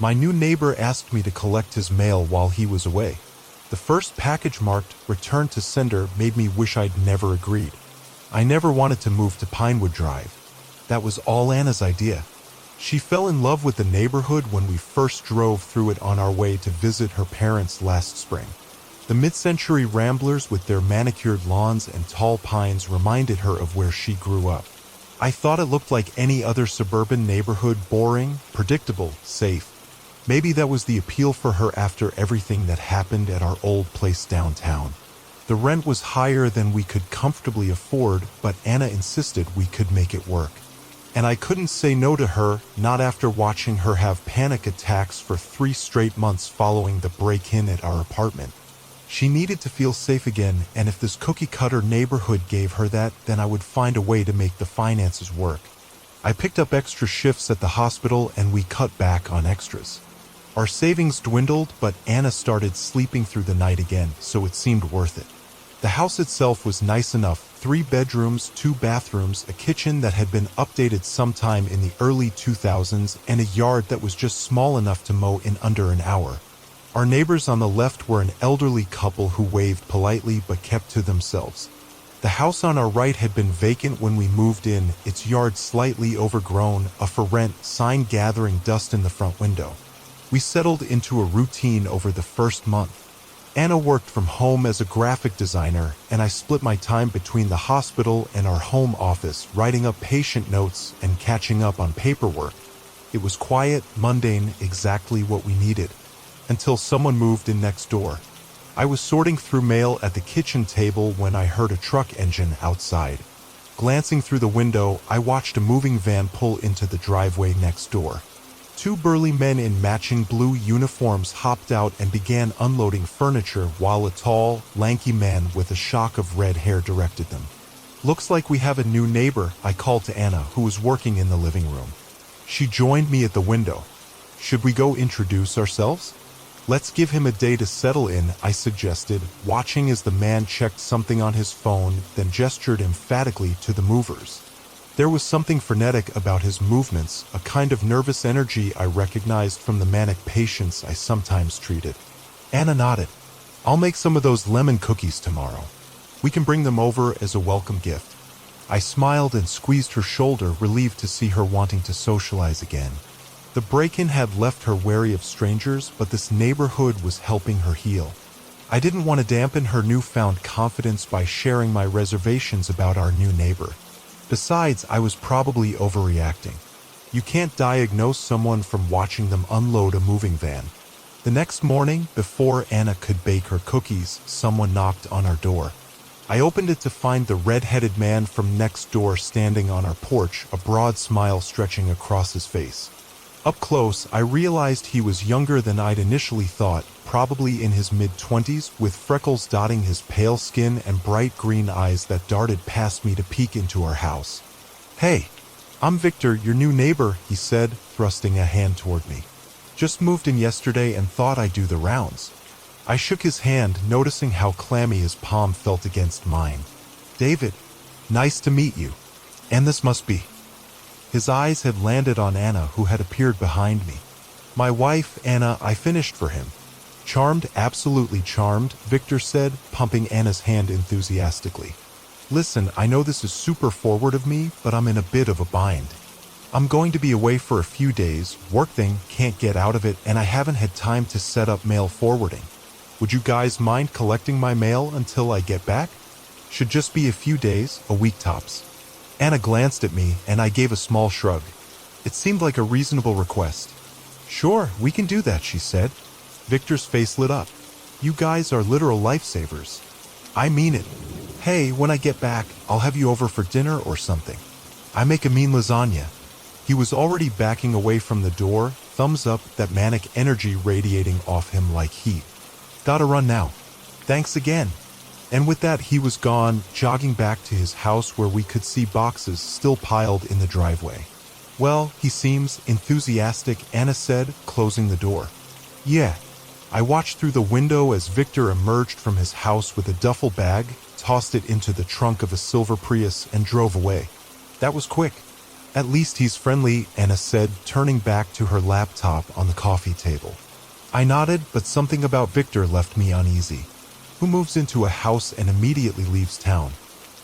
My new neighbor asked me to collect his mail while he was away. The first package marked "Return to Sender" made me wish I'd never agreed. I never wanted to move to Pinewood Drive. That was all Anna's idea. She fell in love with the neighborhood when we first drove through it on our way to visit her parents last spring. The mid-century ramblers with their manicured lawns and tall pines reminded her of where she grew up. I thought it looked like any other suburban neighborhood, boring, predictable, safe. Maybe that was the appeal for her after everything that happened at our old place downtown. The rent was higher than we could comfortably afford, but Anna insisted we could make it work. And I couldn't say no to her, not after watching her have panic attacks for 3 straight months following the break-in at our apartment. She needed to feel safe again, and if this cookie-cutter neighborhood gave her that, then I would find a way to make the finances work. I picked up extra shifts at the hospital and we cut back on extras. Our savings dwindled, but Anna started sleeping through the night again, so it seemed worth it. The house itself was nice enough: 3 bedrooms, 2 bathrooms, a kitchen that had been updated sometime in the early 2000s, and a yard that was just small enough to mow in under an hour. Our neighbors on the left were an elderly couple who waved politely but kept to themselves. The house on our right had been vacant when we moved in, its yard slightly overgrown, a "for rent" sign gathering dust in the front window. We settled into a routine over the first month. Anna worked from home as a graphic designer, and I split my time between the hospital and our home office, writing up patient notes and catching up on paperwork. It was quiet, mundane, exactly what we needed. Until someone moved in next door. I was sorting through mail at the kitchen table when I heard a truck engine outside. Glancing through the window, I watched a moving van pull into the driveway next door. 2 burly men in matching blue uniforms hopped out and began unloading furniture while a tall, lanky man with a shock of red hair directed them. "Looks like we have a new neighbor," I called to Anna, who was working in the living room. She joined me at the window. "Should we go introduce ourselves?" "Let's give him a day to settle in," I suggested, watching as the man checked something on his phone, then gestured emphatically to the movers. There was something frenetic about his movements, a kind of nervous energy I recognized from the manic patients I sometimes treated. Anna nodded. "I'll make some of those lemon cookies tomorrow. We can bring them over as a welcome gift." I smiled and squeezed her shoulder, relieved to see her wanting to socialize again. The break-in had left her wary of strangers, but this neighborhood was helping her heal. I didn't want to dampen her newfound confidence by sharing my reservations about our new neighbor. Besides, I was probably overreacting. You can't diagnose someone from watching them unload a moving van. The next morning, before Anna could bake her cookies, someone knocked on our door. I opened it to find the red-headed man from next door standing on our porch, a broad smile stretching across his face. Up close, I realized he was younger than I'd initially thought, probably in his mid-20s, with freckles dotting his pale skin and bright green eyes that darted past me to peek into our house. "Hey, I'm Victor, your new neighbor," he said, thrusting a hand toward me. "Just moved in yesterday and thought I'd do the rounds." I shook his hand, noticing how clammy his palm felt against mine. "David, nice to meet you. And this must be..." His eyes had landed on Anna, who had appeared behind me. "My wife, Anna," I finished for him. "Charmed, absolutely charmed," Victor said, pumping Anna's hand enthusiastically. "Listen, I know this is super forward of me, but I'm in a bit of a bind. I'm going to be away for a few days, work thing, can't get out of it, and I haven't had time to set up mail forwarding. Would you guys mind collecting my mail until I get back? Should just be a few days, a week tops." Anna glanced at me, and I gave a small shrug. It seemed like a reasonable request. "Sure, we can do that," she said. Victor's face lit up. "You guys are literal lifesavers." "I mean it. Hey, when I get back, I'll have you over for dinner or something. I make a mean lasagna." He was already backing away from the door, thumbs up, that manic energy radiating off him like heat. "Gotta run now. Thanks again." And with that, he was gone, jogging back to his house where we could see boxes still piled in the driveway. "Well, he seems enthusiastic," Anna said, closing the door. "Yeah." I watched through the window as Victor emerged from his house with a duffel bag, tossed it into the trunk of a silver Prius, and drove away. That was quick. At least he's friendly, Anna said, turning back to her laptop on the coffee table. I nodded, but something about Victor left me uneasy. Who moves into a house and immediately leaves town?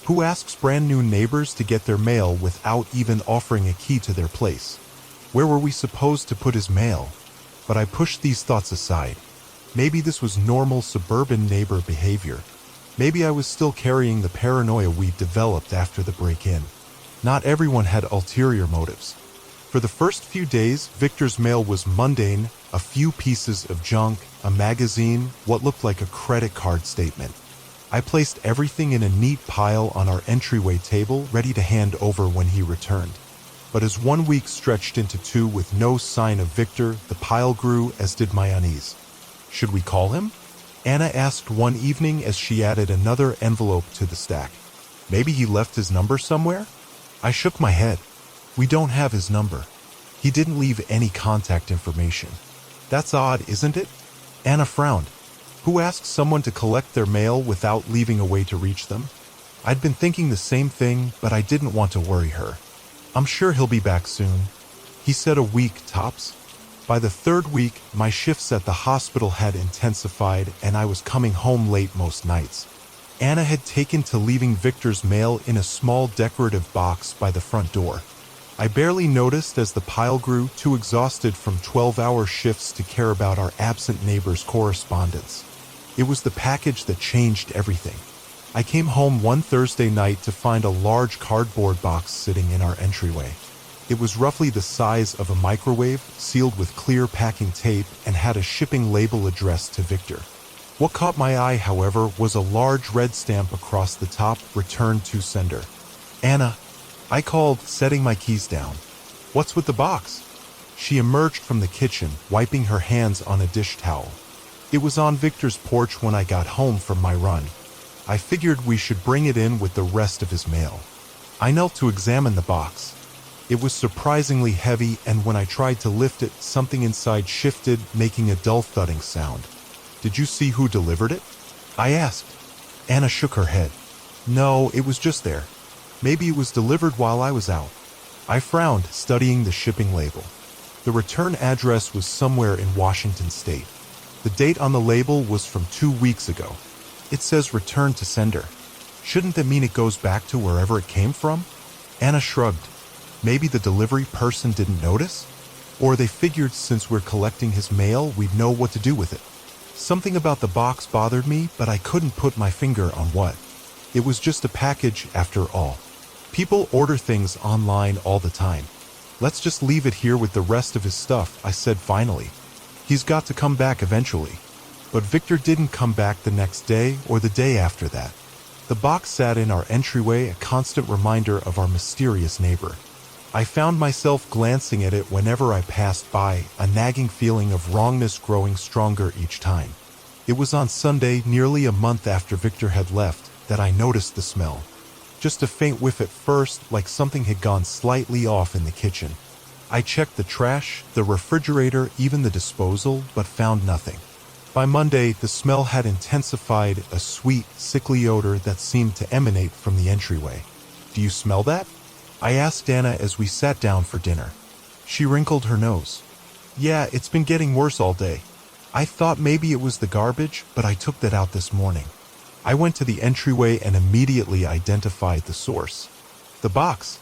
Who asks brand new neighbors to get their mail without even offering a key to their place? Where were we supposed to put his mail? But I pushed these thoughts aside. Maybe this was normal suburban neighbor behavior. Maybe I was still carrying the paranoia we developed after the break-in. Not everyone had ulterior motives. For the first few days, Victor's mail was mundane, a few pieces of junk, a magazine, what looked like a credit card statement. I placed everything in a neat pile on our entryway table, ready to hand over when he returned. But as 1 week stretched into 2 with no sign of Victor, the pile grew, as did my unease. Should we call him? Anna asked one evening as she added another envelope to the stack. Maybe he left his number somewhere? I shook my head. We don't have his number. He didn't leave any contact information. That's odd, isn't it? Anna frowned. Who asks someone to collect their mail without leaving a way to reach them? I'd been thinking the same thing, but I didn't want to worry her. I'm sure he'll be back soon. He said a week tops. By the 3rd week, my shifts at the hospital had intensified and I was coming home late most nights. Anna had taken to leaving Victor's mail in a small decorative box by the front door. I barely noticed as the pile grew, too exhausted from 12-hour shifts to care about our absent neighbor's correspondence. It was the package that changed everything. I came home one Thursday night to find a large cardboard box sitting in our entryway. It was roughly the size of a microwave, sealed with clear packing tape, and had a shipping label addressed to Victor. What caught my eye, however, was a large red stamp across the top, returned to sender. Anna, I called, setting my keys down. What's with the box? She emerged from the kitchen, wiping her hands on a dish towel. It was on Victor's porch when I got home from my run. I figured we should bring it in with the rest of his mail. I knelt to examine the box. It was surprisingly heavy, and when I tried to lift it, something inside shifted, making a dull thudding sound. Did you see who delivered it? I asked. Anna shook her head. No, it was just there. Maybe it was delivered while I was out. I frowned, studying the shipping label. The return address was somewhere in Washington State. The date on the label was from 2 weeks ago. It says return to sender. Shouldn't that mean it goes back to wherever it came from? Anna shrugged. Maybe the delivery person didn't notice? Or they figured since we're collecting his mail, we'd know what to do with it. Something about the box bothered me, but I couldn't put my finger on what. It was just a package after all. People order things online all the time. Let's just leave it here with the rest of his stuff, I said finally. He's got to come back eventually. But Victor didn't come back the next day or the day after that. The box sat in our entryway, a constant reminder of our mysterious neighbor. I found myself glancing at it whenever I passed by, a nagging feeling of wrongness growing stronger each time. It was on Sunday, nearly a month after Victor had left, that I noticed the smell. Just a faint whiff at first, like something had gone slightly off in the kitchen. I checked the trash, the refrigerator, even the disposal, but found nothing. By Monday, the smell had intensified, a sweet, sickly odor that seemed to emanate from the entryway. Do you smell that? I asked Anna as we sat down for dinner. She wrinkled her nose. Yeah, it's been getting worse all day. I thought maybe it was the garbage, but I took that out this morning. I went to the entryway and immediately identified the source. The box.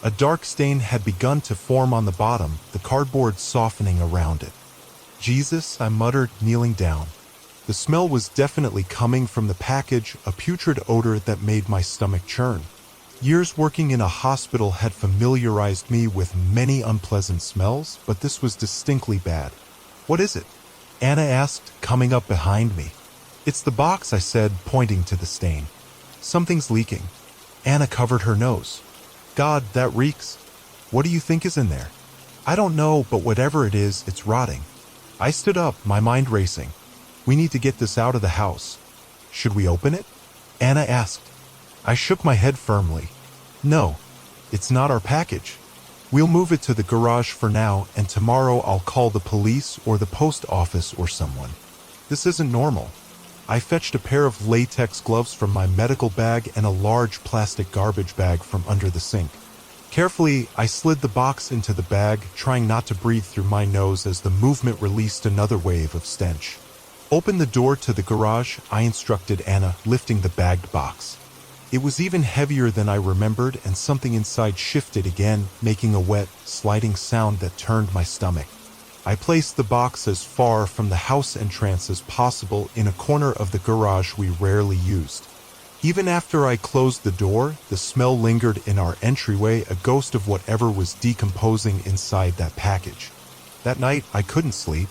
A dark stain had begun to form on the bottom, the cardboard softening around it. Jesus, I muttered, kneeling down. The smell was definitely coming from the package, a putrid odor that made my stomach churn. Years working in a hospital had familiarized me with many unpleasant smells, but this was distinctly bad. What is it? Anna asked, coming up behind me. It's the box, I said, pointing to the stain. Something's leaking. Anna covered her nose. God, that reeks. What do you think is in there? I don't know, but whatever it is, it's rotting. I stood up, my mind racing. We need to get this out of the house. Should we open it? Anna asked. I shook my head firmly. No, it's not our package. We'll move it to the garage for now, and tomorrow I'll call the police or the post office or someone. This isn't normal. I fetched a pair of latex gloves from my medical bag and a large plastic garbage bag from under the sink. Carefully, I slid the box into the bag, trying not to breathe through my nose as the movement released another wave of stench. "Open the door to the garage," I instructed Anna, lifting the bagged box. It was even heavier than I remembered, and something inside shifted again, making a wet, sliding sound that turned my stomach. I placed the box as far from the house entrance as possible in a corner of the garage we rarely used. Even after I closed the door, the smell lingered in our entryway, a ghost of whatever was decomposing inside that package. That night, I couldn't sleep.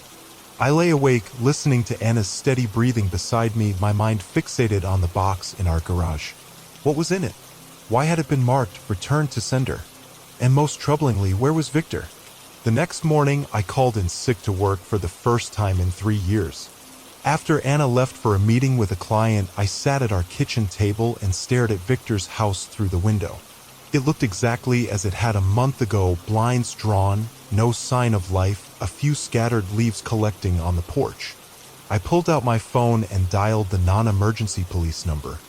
I lay awake, listening to Anna's steady breathing beside me, my mind fixated on the box in our garage. What was in it? Why had it been marked "Return to Sender"? And most troublingly, where was Victor? The next morning, I called in sick to work for the first time in 3 years. After Anna left for a meeting with a client, I sat at our kitchen table and stared at Victor's house through the window. It looked exactly as it had a month ago, blinds drawn, no sign of life, a few scattered leaves collecting on the porch. I pulled out my phone and dialed the non-emergency police number.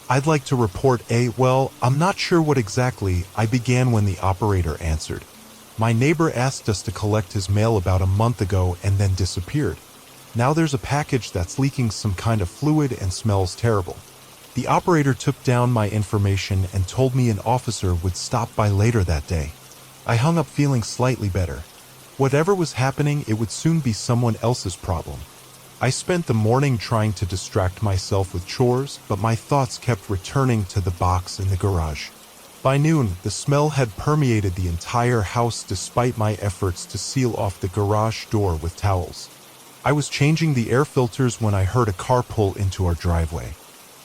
"I'd like to report well, I'm not sure what exactly," I began when the operator answered. "My neighbor asked us to collect his mail about a month ago and then disappeared. Now there's a package that's leaking some kind of fluid and smells terrible." The operator took down my information and told me an officer would stop by later that day. I hung up feeling slightly better. Whatever was happening, it would soon be someone else's problem. I spent the morning trying to distract myself with chores, but my thoughts kept returning to the box in the garage. By noon, the smell had permeated the entire house despite my efforts to seal off the garage door with towels. I was changing the air filters when I heard a car pull into our driveway.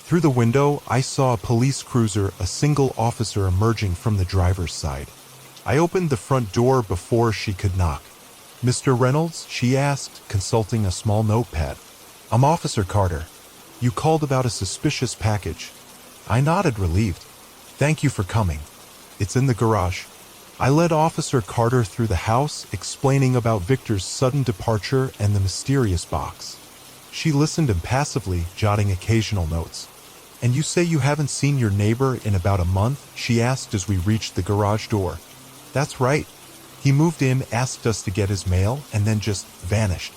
Through the window, I saw a police cruiser, a single officer emerging from the driver's side. I opened the front door before she could knock. "Mr. Reynolds?" she asked, consulting a small notepad. "I'm Officer Carter. You called about a suspicious package." I nodded, relieved. "Thank you for coming. It's in the garage." I led Officer Carter through the house, explaining about Victor's sudden departure and the mysterious box. She listened impassively, jotting occasional notes. "And you say you haven't seen your neighbor in about a month?" she asked as we reached the garage door. "That's right. He moved in, asked us to get his mail, and then just vanished."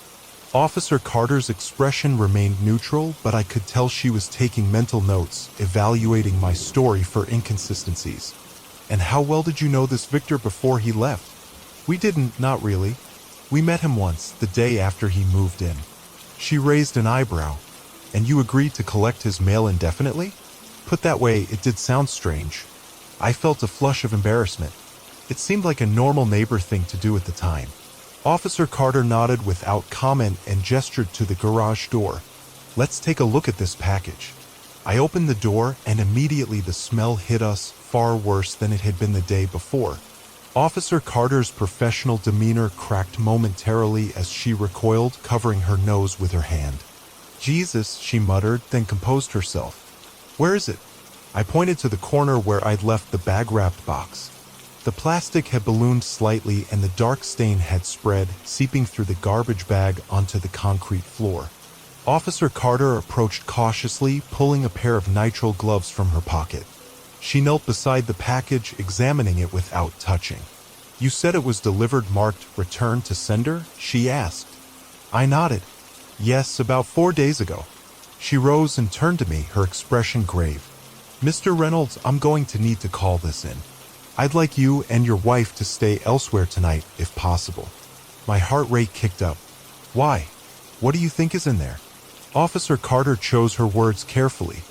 Officer Carter's expression remained neutral, but I could tell she was taking mental notes, evaluating my story for inconsistencies. "And how well did you know this Victor before he left?" "We didn't, not really. We met him once, the day after he moved in." She raised an eyebrow. "And you agreed to collect his mail indefinitely?" Put that way, it did sound strange. I felt a flush of embarrassment. It seemed like a normal neighbor thing to do at the time. Officer Carter nodded without comment and gestured to the garage door. "Let's take a look at this package." I opened the door, and immediately the smell hit us, far worse than it had been the day before. Officer Carter's professional demeanor cracked momentarily as she recoiled, covering her nose with her hand. "Jesus," she muttered, then composed herself. "Where is it?" I pointed to the corner where I'd left the bag-wrapped box. The plastic had ballooned slightly and the dark stain had spread, seeping through the garbage bag onto the concrete floor. Officer Carter approached cautiously, pulling a pair of nitrile gloves from her pocket. She knelt beside the package, examining it without touching. "You said it was delivered marked "Return to Sender"?" she asked. I nodded. "Yes, about 4 days ago." She rose and turned to me, her expression grave. "Mr. Reynolds, I'm going to need to call this in. I'd like you and your wife to stay elsewhere tonight, if possible." My heart rate kicked up. "Why? What do you think is in there?" Officer Carter chose her words carefully.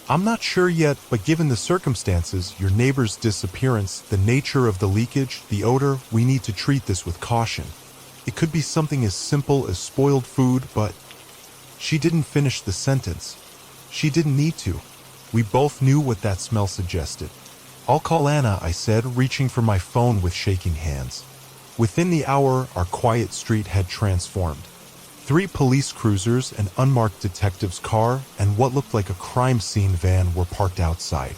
"I'm not sure yet, but given the circumstances, your neighbor's disappearance, the nature of the leakage, the odor, we need to treat this with caution. It could be something as simple as spoiled food, but—" She didn't finish the sentence. She didn't need to. We both knew what that smell suggested. "I'll call Anna," I said, reaching for my phone with shaking hands. Within the hour, our quiet street had transformed. 3 police cruisers, an unmarked detective's car, and what looked like a crime scene van were parked outside.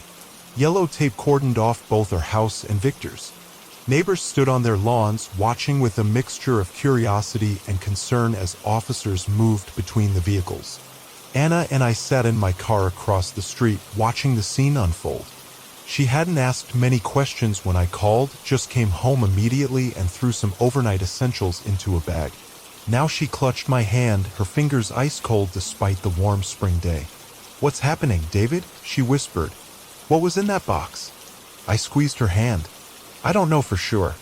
Yellow tape cordoned off both our house and Victor's. Neighbors stood on their lawns, watching with a mixture of curiosity and concern as officers moved between the vehicles. Anna and I sat in my car across the street, watching the scene unfold. She hadn't asked many questions when I called, just came home immediately and threw some overnight essentials into a bag. Now she clutched my hand, her fingers ice cold despite the warm spring day. "What's happening, David?" she whispered. "What was in that box?" I squeezed her hand. "I don't know for sure,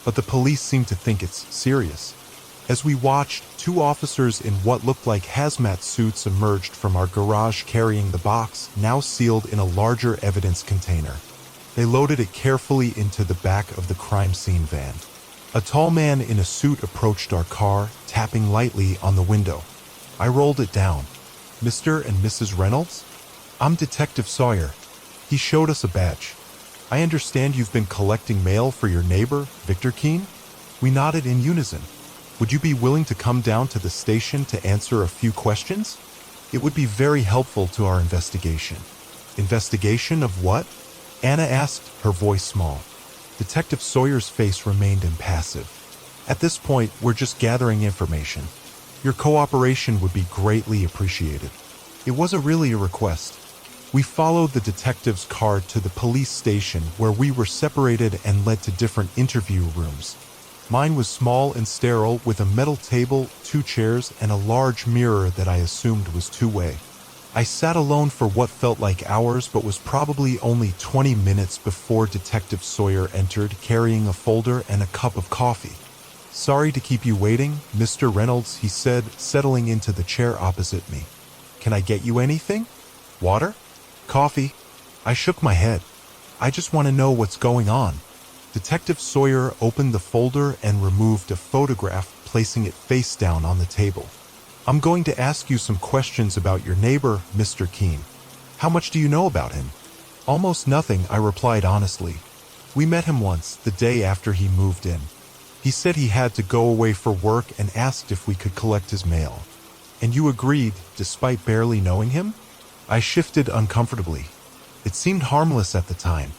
but the police seem to think it's serious." As we watched, 2 officers in what looked like hazmat suits emerged from our garage carrying the box, now sealed in a larger evidence container. They loaded it carefully into the back of the crime scene van. A tall man in a suit approached our car, tapping lightly on the window. I rolled it down. "Mr. and Mrs. Reynolds? I'm Detective Sawyer." He showed us a badge. "I understand you've been collecting mail for your neighbor, Victor Keene?" We nodded in unison. "Would you be willing to come down to the station to answer a few questions? It would be very helpful to our investigation." "Investigation of what?" Anna asked, her voice small. Detective Sawyer's face remained impassive. "At this point, we're just gathering information. Your cooperation would be greatly appreciated." It wasn't really a request. We followed the detective's car to the police station where we were separated and led to different interview rooms. Mine was small and sterile with a metal table, 2 chairs, and a large mirror that I assumed was two-way. I sat alone for what felt like hours but was probably only 20 minutes before Detective Sawyer entered, carrying a folder and a cup of coffee. "Sorry to keep you waiting, Mr. Reynolds," he said, settling into the chair opposite me. "Can I get you anything? Water? Coffee?" I shook my head. "I just want to know what's going on." Detective Sawyer opened the folder and removed a photograph, placing it face down on the table. "I'm going to ask you some questions about your neighbor, Mr. Keene. How much do you know about him?" "Almost nothing," I replied honestly. "We met him once, the day after he moved in. He said he had to go away for work and asked if we could collect his mail." "And you agreed, despite barely knowing him?" I shifted uncomfortably. It seemed harmless at the time.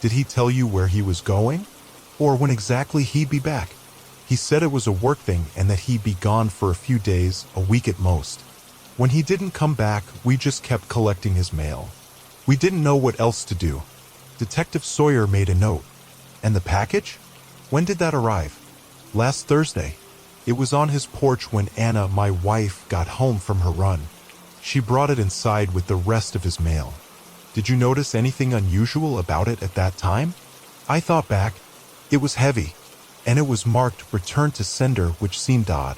"Did he tell you where he was going? Or when exactly he'd be back?" "He said it was a work thing and that he'd be gone for a few days, a week at most. When he didn't come back, we just kept collecting his mail. We didn't know what else to do." Detective Sawyer made a note. "And the package? When did that arrive?" "Last Thursday. It was on his porch when Anna, my wife, got home from her run. She brought it inside with the rest of his mail." "Did you notice anything unusual about it at that time?" I thought back. It was heavy, and it was marked "Return to Sender," which seemed odd.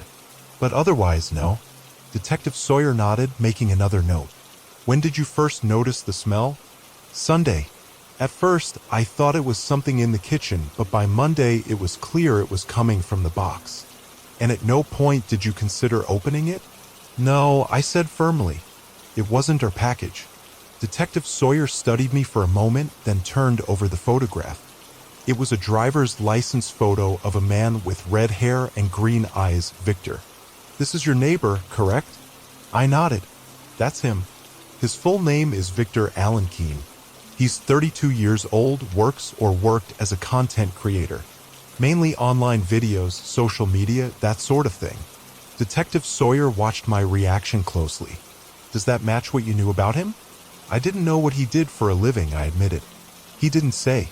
"But otherwise, no." Detective Sawyer nodded, making another note. "When did you first notice the smell?" "Sunday. At first, I thought it was something in the kitchen, but by Monday it was clear it was coming from the box." "And at no point did you consider opening it?" "No," I said firmly. "It wasn't our package." Detective Sawyer studied me for a moment, then turned over the photograph. It was a driver's license photo of a man with red hair and green eyes, Victor. "This is your neighbor, correct?" I nodded. "That's him. His full name is Victor Allen Keene. He's 32 years old, works or worked as a content creator. Mainly online videos, social media, that sort of thing." Detective Sawyer watched my reaction closely. "Does that match what you knew about him?" "I didn't know what he did for a living," I admitted. "He didn't say."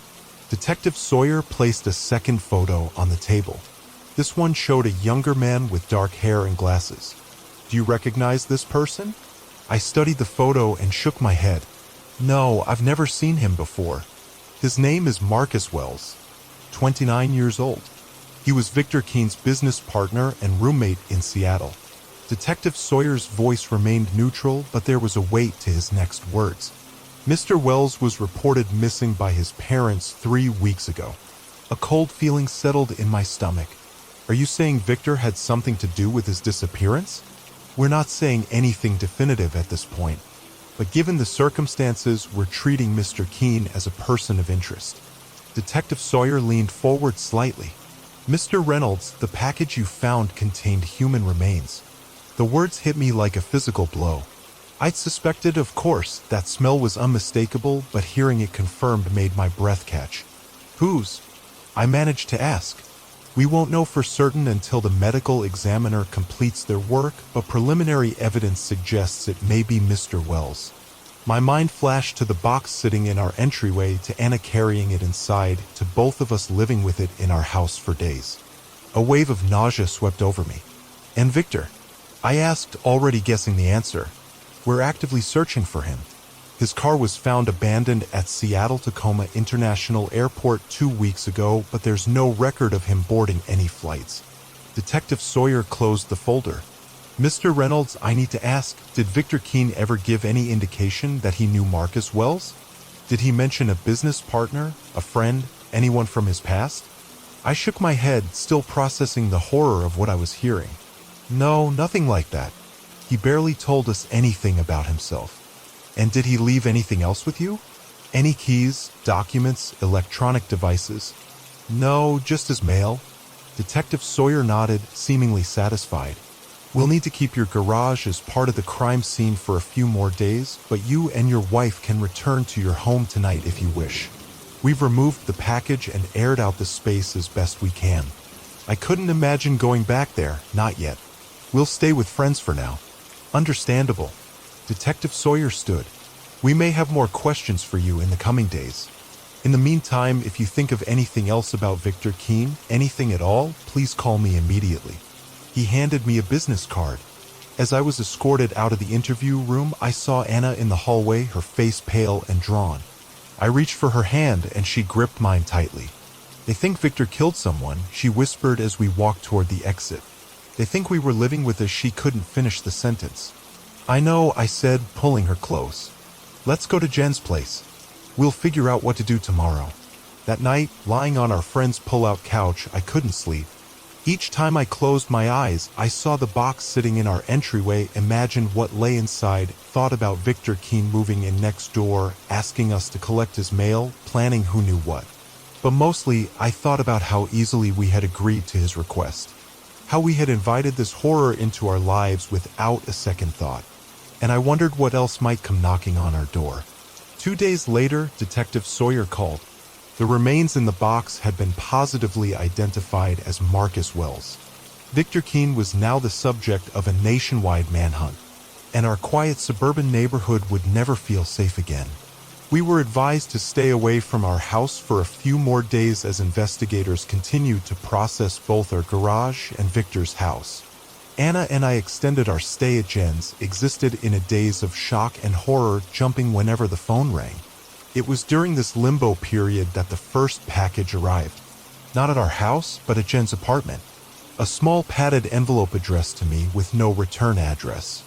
Detective Sawyer placed a second photo on the table. This one showed a younger man with dark hair and glasses. "Do you recognize this person?" I studied the photo and shook my head. "No, I've never seen him before. His name is Marcus Wells, 29 years old. He was Victor Keene's business partner and roommate in Seattle." Detective Sawyer's voice remained neutral, but there was a weight to his next words. "Mr. Wells was reported missing by his parents 3 weeks ago." A cold feeling settled in my stomach. "Are you saying Victor had something to do with his disappearance?" "We're not saying anything definitive at this point, but given the circumstances, we're treating Mr. Keene as a person of interest." Detective Sawyer leaned forward slightly. "Mr. Reynolds, the package you found contained human remains." The words hit me like a physical blow. I'd suspected, of course, that smell was unmistakable, but hearing it confirmed made my breath catch. "Whose?" I managed to ask. "We won't know for certain until the medical examiner completes their work, but preliminary evidence suggests it may be Mr. Wells." My mind flashed to the box sitting in our entryway, to Anna carrying it inside, to both of us living with it in our house for days. A wave of nausea swept over me. "And Victor?" I asked, already guessing the answer. "We're actively searching for him. His car was found abandoned at Seattle-Tacoma International Airport 2 weeks ago, but there's no record of him boarding any flights." Detective Sawyer closed the folder. "Mr. Reynolds, I need to ask, did Victor Keene ever give any indication that he knew Marcus Wells? Did he mention a business partner, a friend, anyone from his past?" I shook my head, still processing the horror of what I was hearing. "No, nothing like that. He barely told us anything about himself." "And did he leave anything else with you? Any keys, documents, electronic devices?" "No, just his mail." Detective Sawyer nodded, seemingly satisfied. "We'll need to keep your garage as part of the crime scene for a few more days, but you and your wife can return to your home tonight if you wish. We've removed the package and aired out the space as best we can." I couldn't imagine going back there, not yet. "We'll stay with friends for now." "Understandable." Detective Sawyer stood. "We may have more questions for you in the coming days. In the meantime, if you think of anything else about Victor Keene, anything at all, please call me immediately." He handed me a business card. As I was escorted out of the interview room, I saw Anna in the hallway, her face pale and drawn. I reached for her hand and she gripped mine tightly. "They think Victor killed someone," she whispered as we walked toward the exit. "They think we were living with us." She couldn't finish the sentence. "I know," I said, pulling her close. "Let's go to Jen's place. We'll figure out what to do tomorrow." That night, lying on our friend's pull-out couch, I couldn't sleep. Each time I closed my eyes, I saw the box sitting in our entryway, imagined what lay inside, thought about Victor Keene moving in next door, asking us to collect his mail, planning who knew what. But mostly, I thought about how easily we had agreed to his request. How we had invited this horror into our lives without a second thought. And I wondered what else might come knocking on our door. 2 days later, Detective Sawyer called. The remains in the box had been positively identified as Marcus Wells. Victor Keene was now the subject of a nationwide manhunt, and our quiet suburban neighborhood would never feel safe again. We were advised to stay away from our house for a few more days as investigators continued to process both our garage and Victor's house. Anna and I extended our stay at Jen's, existed in a daze of shock and horror, jumping whenever the phone rang. It was during this limbo period that the first package arrived. Not at our house, but at Jen's apartment. A small padded envelope addressed to me with no return address.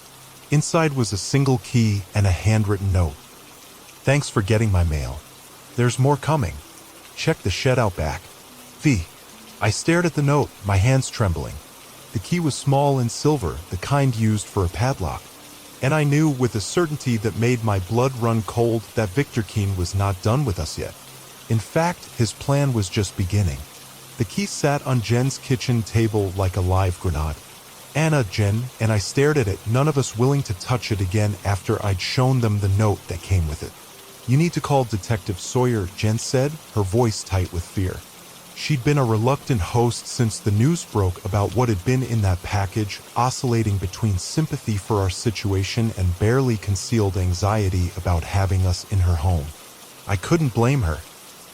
Inside was a single key and a handwritten note. "Thanks for getting my mail. There's more coming. Check the shed out back. V." I stared at the note, my hands trembling. The key was small and silver, the kind used for a padlock. And I knew with a certainty that made my blood run cold that Victor Keene was not done with us yet. In fact, his plan was just beginning. The key sat on Jen's kitchen table like a live grenade. Anna, Jen, and I stared at it, none of us willing to touch it again after I'd shown them the note that came with it. "You need to call Detective Sawyer," Jen said, her voice tight with fear. She'd been a reluctant host since the news broke about what had been in that package, oscillating between sympathy for our situation and barely concealed anxiety about having us in her home. I couldn't blame her.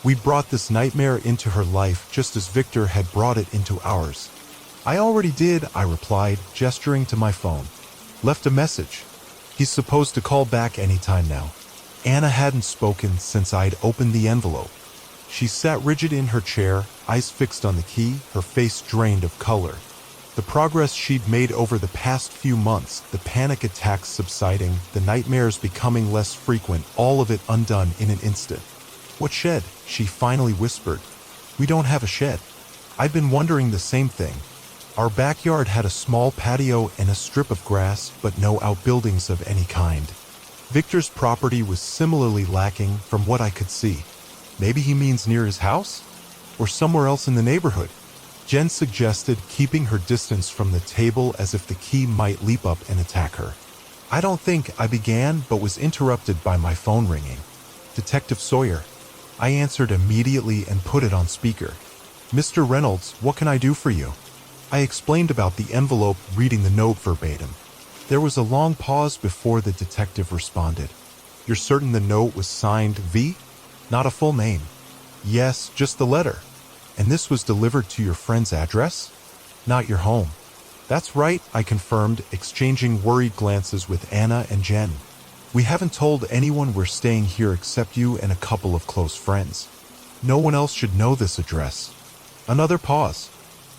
We brought this nightmare into her life just as Victor had brought it into ours. "I already did," I replied, gesturing to my phone. "Left a message. He's supposed to call back any time now." Anna hadn't spoken since I'd opened the envelope. She sat rigid in her chair, eyes fixed on the key, her face drained of color. The progress she'd made over the past few months, the panic attacks subsiding, the nightmares becoming less frequent, all of it undone in an instant. "What shed?" she finally whispered. "We don't have a shed." I'd been wondering the same thing. Our backyard had a small patio and a strip of grass, but no outbuildings of any kind. Victor's property was similarly lacking from what I could see. Maybe he means near his house? Or somewhere else in the neighborhood? Jen suggested, keeping her distance from the table as if the key might leap up and attack her. "I don't think," I began, but was interrupted by my phone ringing. "Detective Sawyer." I answered immediately and put it on speaker. "Mr. Reynolds, what can I do for you?" I explained about the envelope, reading the note verbatim. There was a long pause before the detective responded. You're certain the note was signed V? Not a full name. Yes, just the letter. And this was delivered to your friend's address? Not your home. That's right, I confirmed, exchanging worried glances with Anna and Jen. We haven't told anyone we're staying here except you and a couple of close friends. No one else should know this address. Another pause.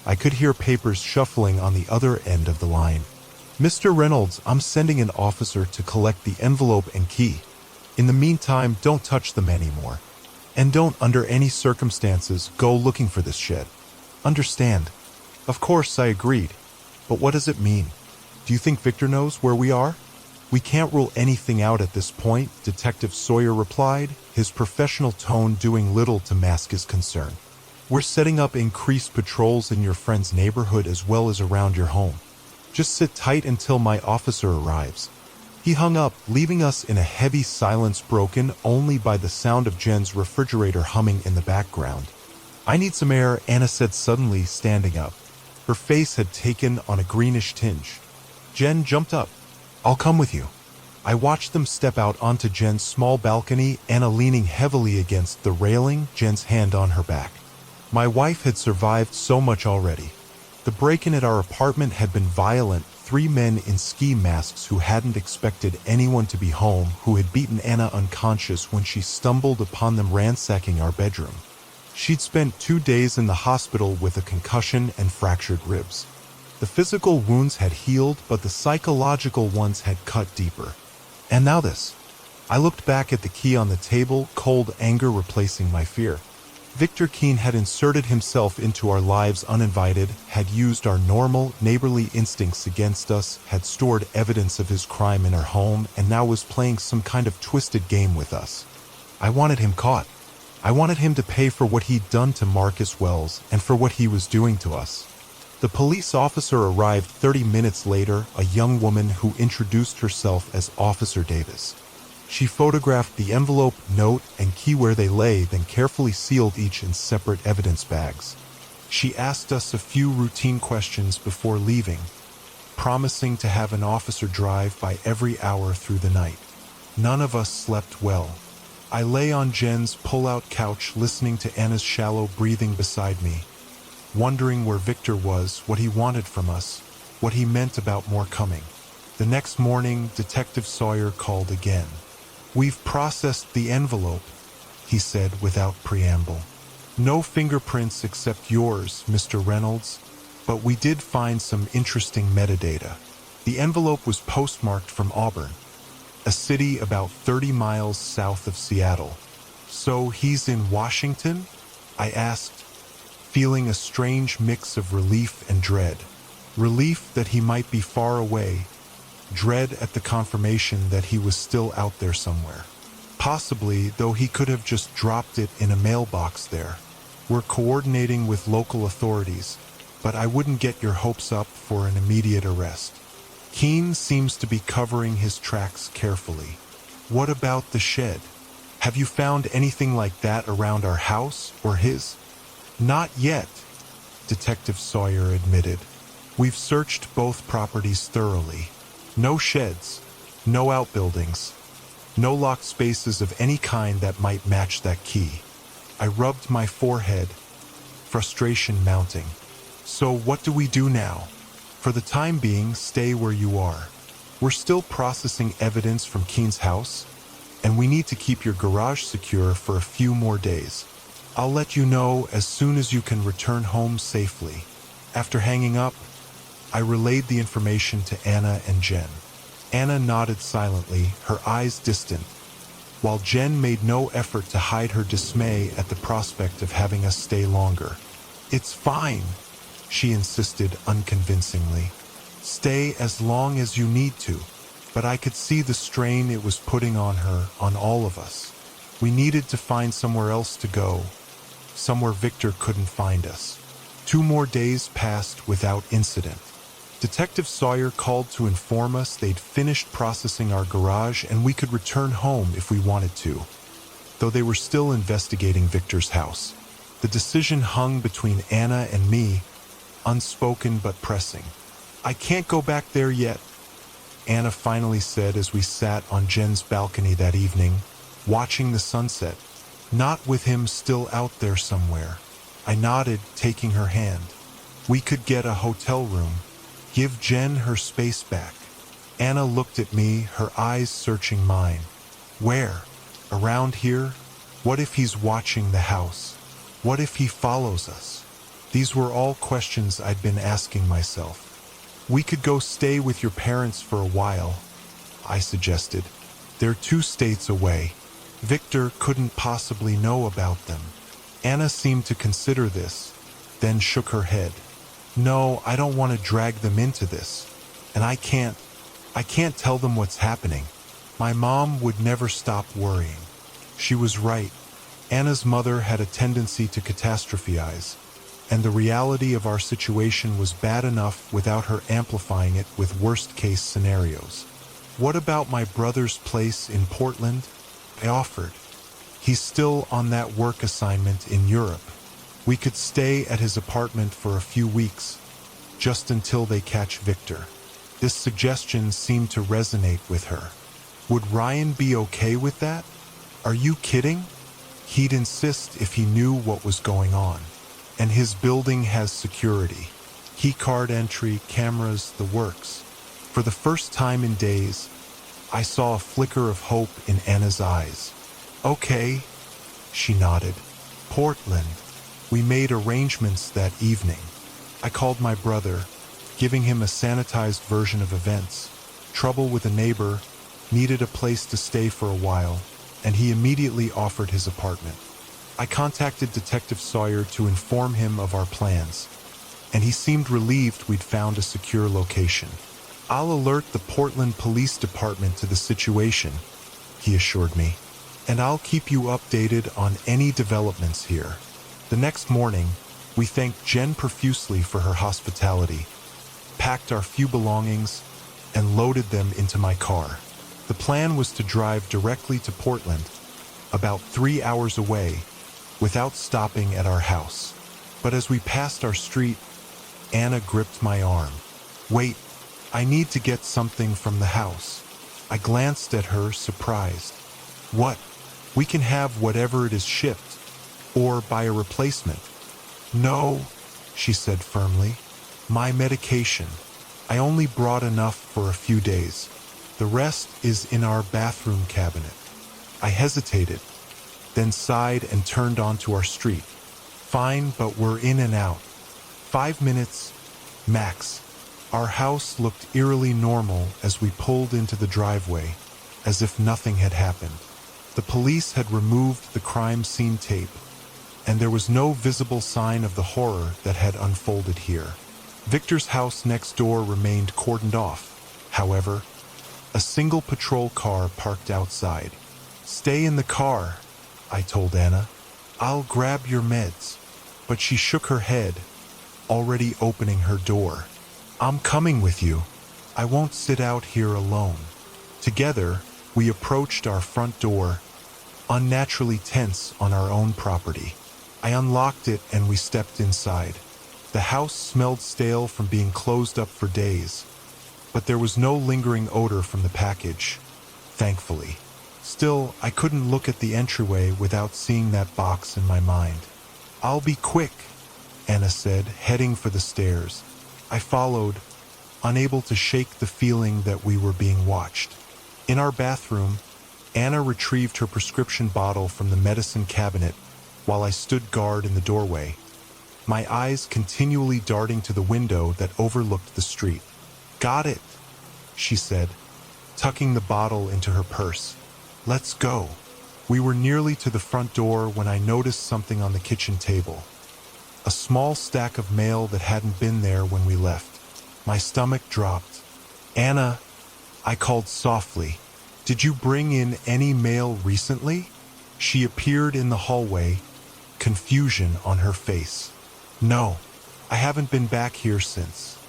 I could hear papers shuffling on the other end of the line. Mr. Reynolds, I'm sending an officer to collect the envelope and key. In the meantime, don't touch them anymore. And don't, under any circumstances, go looking for this shed. Understand? Of course, I agreed. But what does it mean? Do you think Victor knows where we are? We can't rule anything out at this point, Detective Sawyer replied, his professional tone doing little to mask his concern. We're setting up increased patrols in your friend's neighborhood as well as around your home. Just sit tight until my officer arrives. He hung up, leaving us in a heavy silence broken only by the sound of Jen's refrigerator humming in the background. I need some air, Anna said suddenly, standing up. Her face had taken on a greenish tinge. Jen jumped up. I'll come with you. I watched them step out onto Jen's small balcony, Anna leaning heavily against the railing, Jen's hand on her back. My wife had survived so much already. The break-in at our apartment had been violent. 3 men in ski masks who hadn't expected anyone to be home, who had beaten Anna unconscious when she stumbled upon them ransacking our bedroom. She'd spent 2 days in the hospital with a concussion and fractured ribs. The physical wounds had healed, but the psychological ones had cut deeper. And now this. I looked back at the key on the table, cold anger replacing my fear. Victor Keene had inserted himself into our lives uninvited, had used our normal, neighborly instincts against us, had stored evidence of his crime in our home, and now was playing some kind of twisted game with us. I wanted him caught. I wanted him to pay for what he'd done to Marcus Wells and for what he was doing to us. The police officer arrived 30 minutes later, a young woman who introduced herself as Officer Davis. She photographed the envelope, note, and key where they lay, then carefully sealed each in separate evidence bags. She asked us a few routine questions before leaving, promising to have an officer drive by every hour through the night. None of us slept well. I lay on Jen's pull-out couch listening to Anna's shallow breathing beside me, wondering where Victor was, what he wanted from us, what he meant about more coming. The next morning, Detective Sawyer called again. We've processed the envelope, he said without preamble. No fingerprints except yours, Mr. Reynolds, but we did find some interesting metadata. The envelope was postmarked from Auburn, a city about 30 miles south of Seattle. So he's in Washington? I asked, feeling a strange mix of relief and dread. Relief that he might be far away, dread at the confirmation that he was still out there somewhere. Possibly, though he could have just dropped it in a mailbox there. We're coordinating with local authorities, but I wouldn't get your hopes up for an immediate arrest. Keene seems to be covering his tracks carefully. What about the shed? Have you found anything like that around our house or his? Not yet, Detective Sawyer admitted. We've searched both properties thoroughly. No sheds, no outbuildings, no locked spaces of any kind that might match that key. I rubbed my forehead, frustration mounting. So what do we do now? For the time being, stay where you are. We're still processing evidence from Keene's house, and we need to keep your garage secure for a few more days. I'll let you know as soon as you can return home safely. After hanging up, I relayed the information to Anna and Jen. Anna nodded silently, her eyes distant, while Jen made no effort to hide her dismay at the prospect of having us stay longer. It's fine, she insisted unconvincingly. Stay as long as you need to. But I could see the strain it was putting on her, on all of us. We needed to find somewhere else to go, somewhere Victor couldn't find us. 2 more days passed without incident. Detective Sawyer called to inform us they'd finished processing our garage and we could return home if we wanted to, though they were still investigating Victor's house. The decision hung between Anna and me, unspoken but pressing. I can't go back there yet. Anna finally said as we sat on Jen's balcony that evening, watching the sunset, not with him still out there somewhere. I nodded, taking her hand. We could get a hotel room. Give Jen her space back. Anna looked at me, her eyes searching mine. Where? Around here? What if he's watching the house? What if he follows us? These were all questions I'd been asking myself. We could go stay with your parents for a while, I suggested. They're 2 states away. Victor couldn't possibly know about them. Anna seemed to consider this, then shook her head. No, I don't want to drag them into this. And I can't tell them what's happening. My mom would never stop worrying. She was right. Anna's mother had a tendency to catastrophize, and the reality of our situation was bad enough without her amplifying it with worst-case scenarios. What about my brother's place in Portland? I offered. He's still on that work assignment in Europe. We could stay at his apartment for a few weeks, just until they catch Victor. This suggestion seemed to resonate with her. Would Ryan be okay with that? Are you kidding? He'd insist if he knew what was going on. And his building has security. Key card entry, cameras, the works. For the first time in days, I saw a flicker of hope in Anna's eyes. Okay, she nodded. Portland. We made arrangements that evening. I called my brother, giving him a sanitized version of events. Trouble with a neighbor, needed a place to stay for a while, and he immediately offered his apartment. I contacted Detective Sawyer to inform him of our plans, and he seemed relieved we'd found a secure location. I'll alert the Portland Police Department to the situation, he assured me, and I'll keep you updated on any developments here. The next morning, we thanked Jen profusely for her hospitality, packed our few belongings, and loaded them into my car. The plan was to drive directly to Portland, about 3 hours away, without stopping at our house. But as we passed our street, Anna gripped my arm. Wait, I need to get something from the house. I glanced at her, surprised. What? We can have whatever it is shipped, or buy a replacement. No, she said firmly. My medication. I only brought enough for a few days. The rest is in our bathroom cabinet. I hesitated, then sighed and turned onto our street. Fine, but we're in and out. 5 minutes, max. Our house looked eerily normal as we pulled into the driveway, as if nothing had happened. The police had removed the crime scene tape, and there was no visible sign of the horror that had unfolded here. Victor's house next door remained cordoned off. However, a single patrol car parked outside. Stay in the car, I told Anna. I'll grab your meds. But she shook her head, already opening her door. I'm coming with you. I won't sit out here alone. Together, we approached our front door, unnaturally tense on our own property. I unlocked it and we stepped inside. The house smelled stale from being closed up for days, but there was no lingering odor from the package, thankfully. Still, I couldn't look at the entryway without seeing that box in my mind. I'll be quick, Anna said, heading for the stairs. I followed, unable to shake the feeling that we were being watched. In our bathroom, Anna retrieved her prescription bottle from the medicine cabinet while I stood guard in the doorway, my eyes continually darting to the window that overlooked the street. Got it, she said, tucking the bottle into her purse. Let's go. We were nearly to the front door when I noticed something on the kitchen table. A small stack of mail that hadn't been there when we left. My stomach dropped. Anna, I called softly. Did you bring in any mail recently? She appeared in the hallway, confusion on her face. No, I haven't been back here since.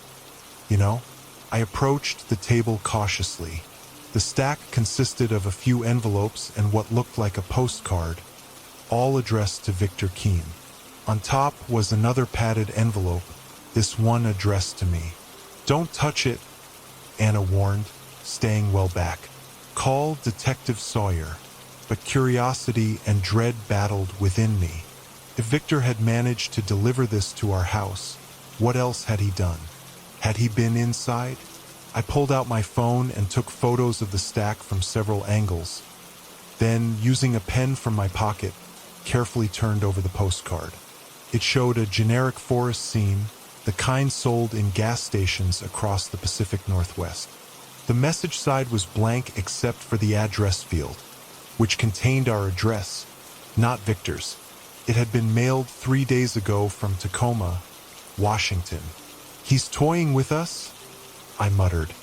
You know, I approached the table cautiously. The stack consisted of a few envelopes and what looked like a postcard, all addressed to Victor Keene. On top was another padded envelope, this one addressed to me. Don't touch it, Anna warned. staying well back. Call Detective Sawyer. But curiosity and dread battled within me. If Victor had managed to deliver this to our house, what else had he done? Had he been inside? I pulled out my phone and took photos of the stack from several angles. Then, using a pen from my pocket, carefully turned over the postcard. It showed a generic forest scene, the kind sold in gas stations across the Pacific Northwest. The message side was blank except for the address field, which contained our address, not Victor's. It had been mailed 3 days ago from Tacoma, Washington. "He's toying with us?" I muttered,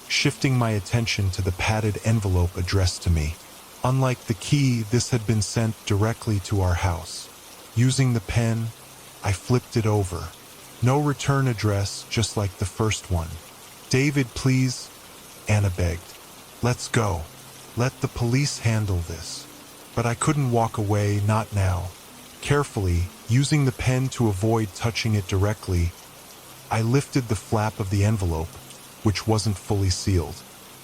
shifting my attention to the padded envelope addressed to me. Unlike the key, this had been sent directly to our house. Using the pen, I flipped it over. No return address, just like the first one. "David, please," Anna begged. "Let's go. Let the police handle this." But I couldn't walk away, not now. Carefully, using the pen to avoid touching it directly, I lifted the flap of the envelope, which wasn't fully sealed.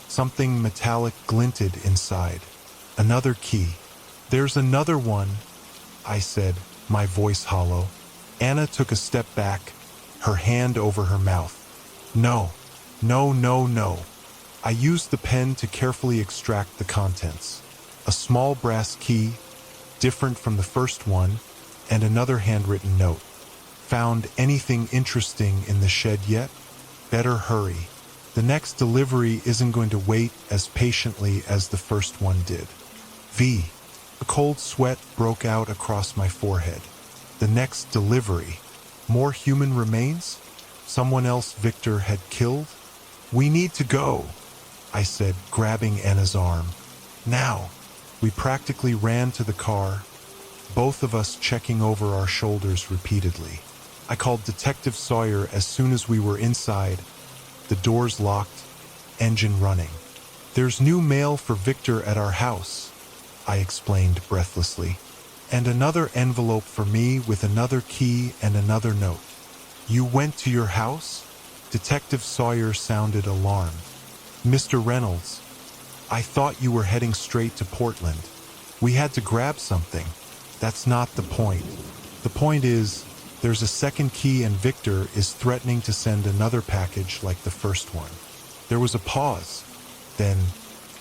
Something metallic glinted inside. Another key. "There's another one," I said, my voice hollow. Anna took a step back, her hand over her mouth. No. I used the pen to carefully extract the contents. A small brass key, different from the first one, and another handwritten note. "Found anything interesting in the shed yet? Better hurry. The next delivery isn't going to wait as patiently as the first one did. V." A cold sweat broke out across my forehead. The next delivery. More human remains? Someone else Victor had killed? "We need to go," I said, grabbing Anna's arm. "Now." We practically ran to the car, both of us checking over our shoulders repeatedly. I called Detective Sawyer as soon as we were inside, the doors locked, engine running. "There's new mail for Victor at our house," I explained breathlessly. "And another envelope for me with another key and another note." "You went to your house?" Detective Sawyer sounded alarmed. "Mr. Reynolds, I thought you were heading straight to Portland. We had to grab something." "That's not the point. The point is, there's a second key and Victor is threatening to send another package like the first one." There was a pause. Then,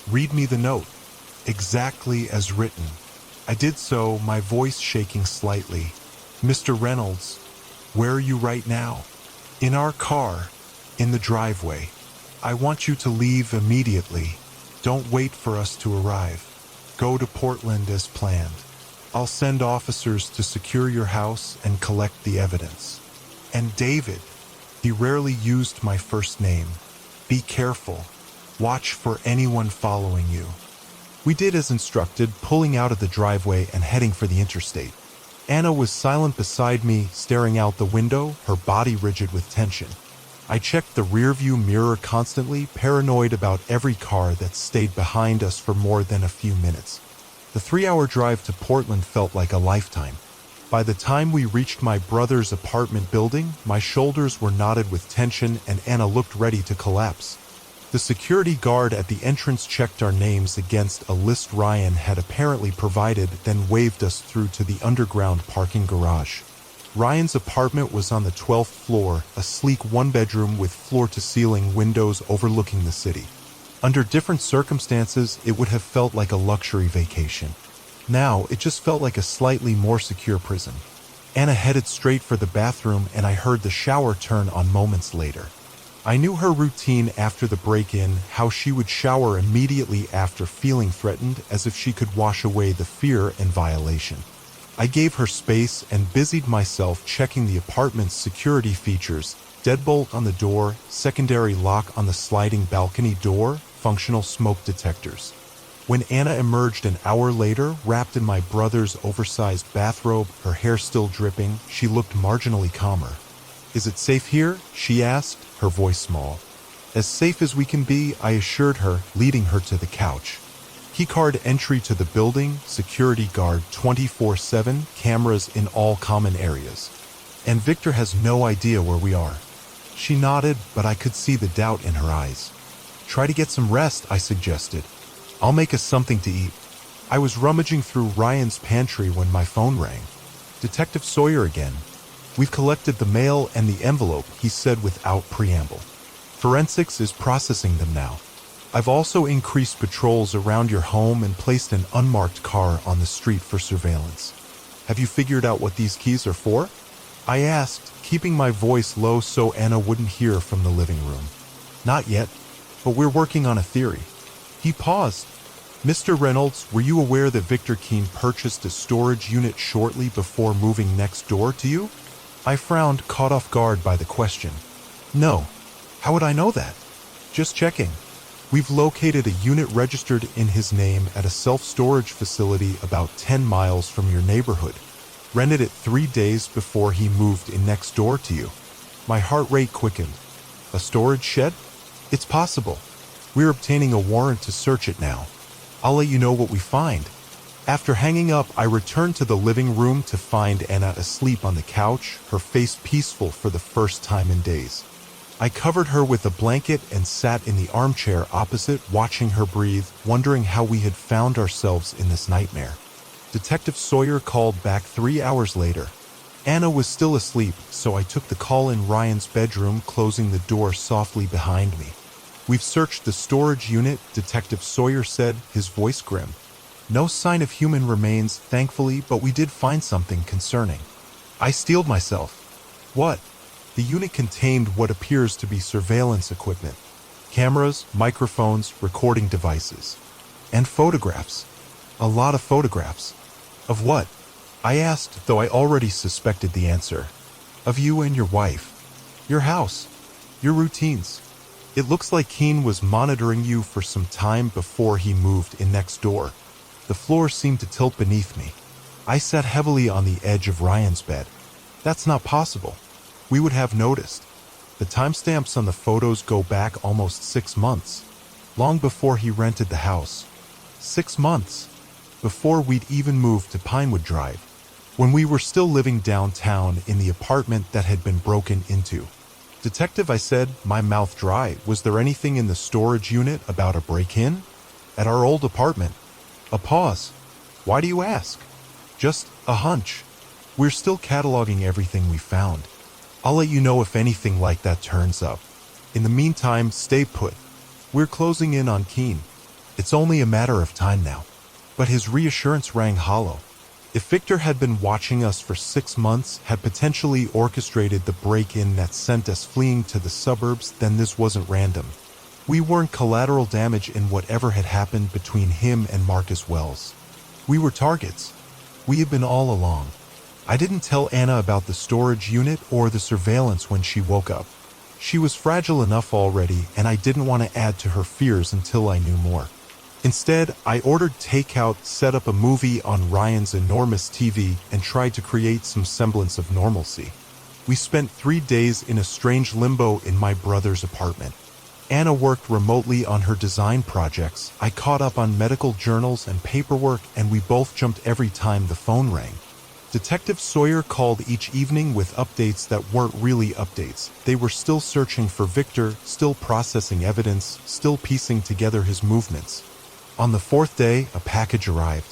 "Read me the note." Exactly as written. I did so, my voice shaking slightly. "Mr. Reynolds, where are you right now?" "In our car, in the driveway. I want you to leave immediately. Don't wait for us to arrive. Go to Portland as planned. I'll send officers to secure your house and collect the evidence. And David," he rarely used my first name, "be careful. Watch for anyone following you." We did as instructed, pulling out of the driveway and heading for the interstate. Anna was silent beside me, staring out the window, her body rigid with tension. I checked the rearview mirror constantly, paranoid about every car that stayed behind us for more than a few minutes. The 3-hour drive to Portland felt like a lifetime. By the time we reached my brother's apartment building, my shoulders were knotted with tension and Anna looked ready to collapse. The security guard at the entrance checked our names against a list Ryan had apparently provided, then waved us through to the underground parking garage. Ryan's apartment was on the 12th floor, a sleek one-bedroom with floor-to-ceiling windows overlooking the city. Under different circumstances, it would have felt like a luxury vacation. Now, it just felt like a slightly more secure prison. Anna headed straight for the bathroom, and I heard the shower turn on moments later. I knew her routine after the break-in, how she would shower immediately after feeling threatened, as if she could wash away the fear and violation. I gave her space and busied myself checking the apartment's security features: deadbolt on the door, secondary lock on the sliding balcony door, functional smoke detectors. When Anna emerged an hour later, wrapped in my brother's oversized bathrobe, her hair still dripping, she looked marginally calmer. "Is it safe here?" she asked, her voice small. "As safe as we can be," I assured her, leading her to the couch. Keycard entry to the building, security guard 24/7, cameras in all common areas. "And Victor has no idea where we are." She nodded, but I could see the doubt in her eyes. Try to get some rest, I suggested. I'll make us something to eat. I was rummaging through Ryan's pantry when my phone rang. Detective Sawyer again. We've collected the mail and the envelope, he said without preamble. Forensics is processing them now. I've also increased patrols around your home and placed an unmarked car on the street for surveillance. Have you figured out what these keys are for? I asked, keeping my voice low so Anna wouldn't hear from the living room. Not yet, but we're working on a theory. He paused. Mr. Reynolds, were you aware that Victor Keene purchased a storage unit shortly before moving next door to you? I frowned, caught off guard by the question. No. How would I know that? Just checking. We've located a unit registered in his name at a self-storage facility about 10 miles from your neighborhood. Rented it 3 days before he moved in next door to you. My heart rate quickened. A storage shed? It's possible. We're obtaining a warrant to search it now. I'll let you know what we find. After hanging up, I returned to the living room to find Anna asleep on the couch, her face peaceful for the first time in days. I covered her with a blanket and sat in the armchair opposite, watching her breathe, wondering how we had found ourselves in this nightmare. Detective Sawyer called back 3 hours later. Anna was still asleep, so I took the call in Ryan's bedroom, closing the door softly behind me. We've searched the storage unit, Detective Sawyer said, his voice grim. No sign of human remains, thankfully, but we did find something concerning. I steeled myself. What? The unit contained what appears to be surveillance equipment. Cameras, microphones, recording devices. And photographs. A lot of photographs. Of what? I asked, though I already suspected the answer. Of you and your wife. Your house. Your routines. It looks like Keene was monitoring you for some time before he moved in next door. The floor seemed to tilt beneath me. I sat heavily on the edge of Ryan's bed. That's not possible. We would have noticed. The timestamps on the photos go back almost 6 months. Long before he rented the house. 6 months. Before we'd even moved to Pinewood Drive. When we were still living downtown in the apartment that had been broken into. Detective, I said, my mouth dry. Was there anything in the storage unit about a break-in? At our old apartment. A pause. Why do you ask? Just a hunch. We're still cataloging everything we found. I'll let you know if anything like that turns up. In the meantime, stay put. We're closing in on Keene. It's only a matter of time now. But his reassurance rang hollow. If Victor had been watching us for 6 months, had potentially orchestrated the break-in that sent us fleeing to the suburbs, then this wasn't random. We weren't collateral damage in whatever had happened between him and Marcus Wells. We were targets. We had been all along. I didn't tell Anna about the storage unit or the surveillance when she woke up. She was fragile enough already, and I didn't want to add to her fears until I knew more. Instead, I ordered takeout, set up a movie on Ryan's enormous TV, and tried to create some semblance of normalcy. We spent 3 days in a strange limbo in my brother's apartment. Anna worked remotely on her design projects. I caught up on medical journals and paperwork, and we both jumped every time the phone rang. Detective Sawyer called each evening with updates that weren't really updates. They were still searching for Victor, still processing evidence, still piecing together his movements. On the 4th day, a package arrived.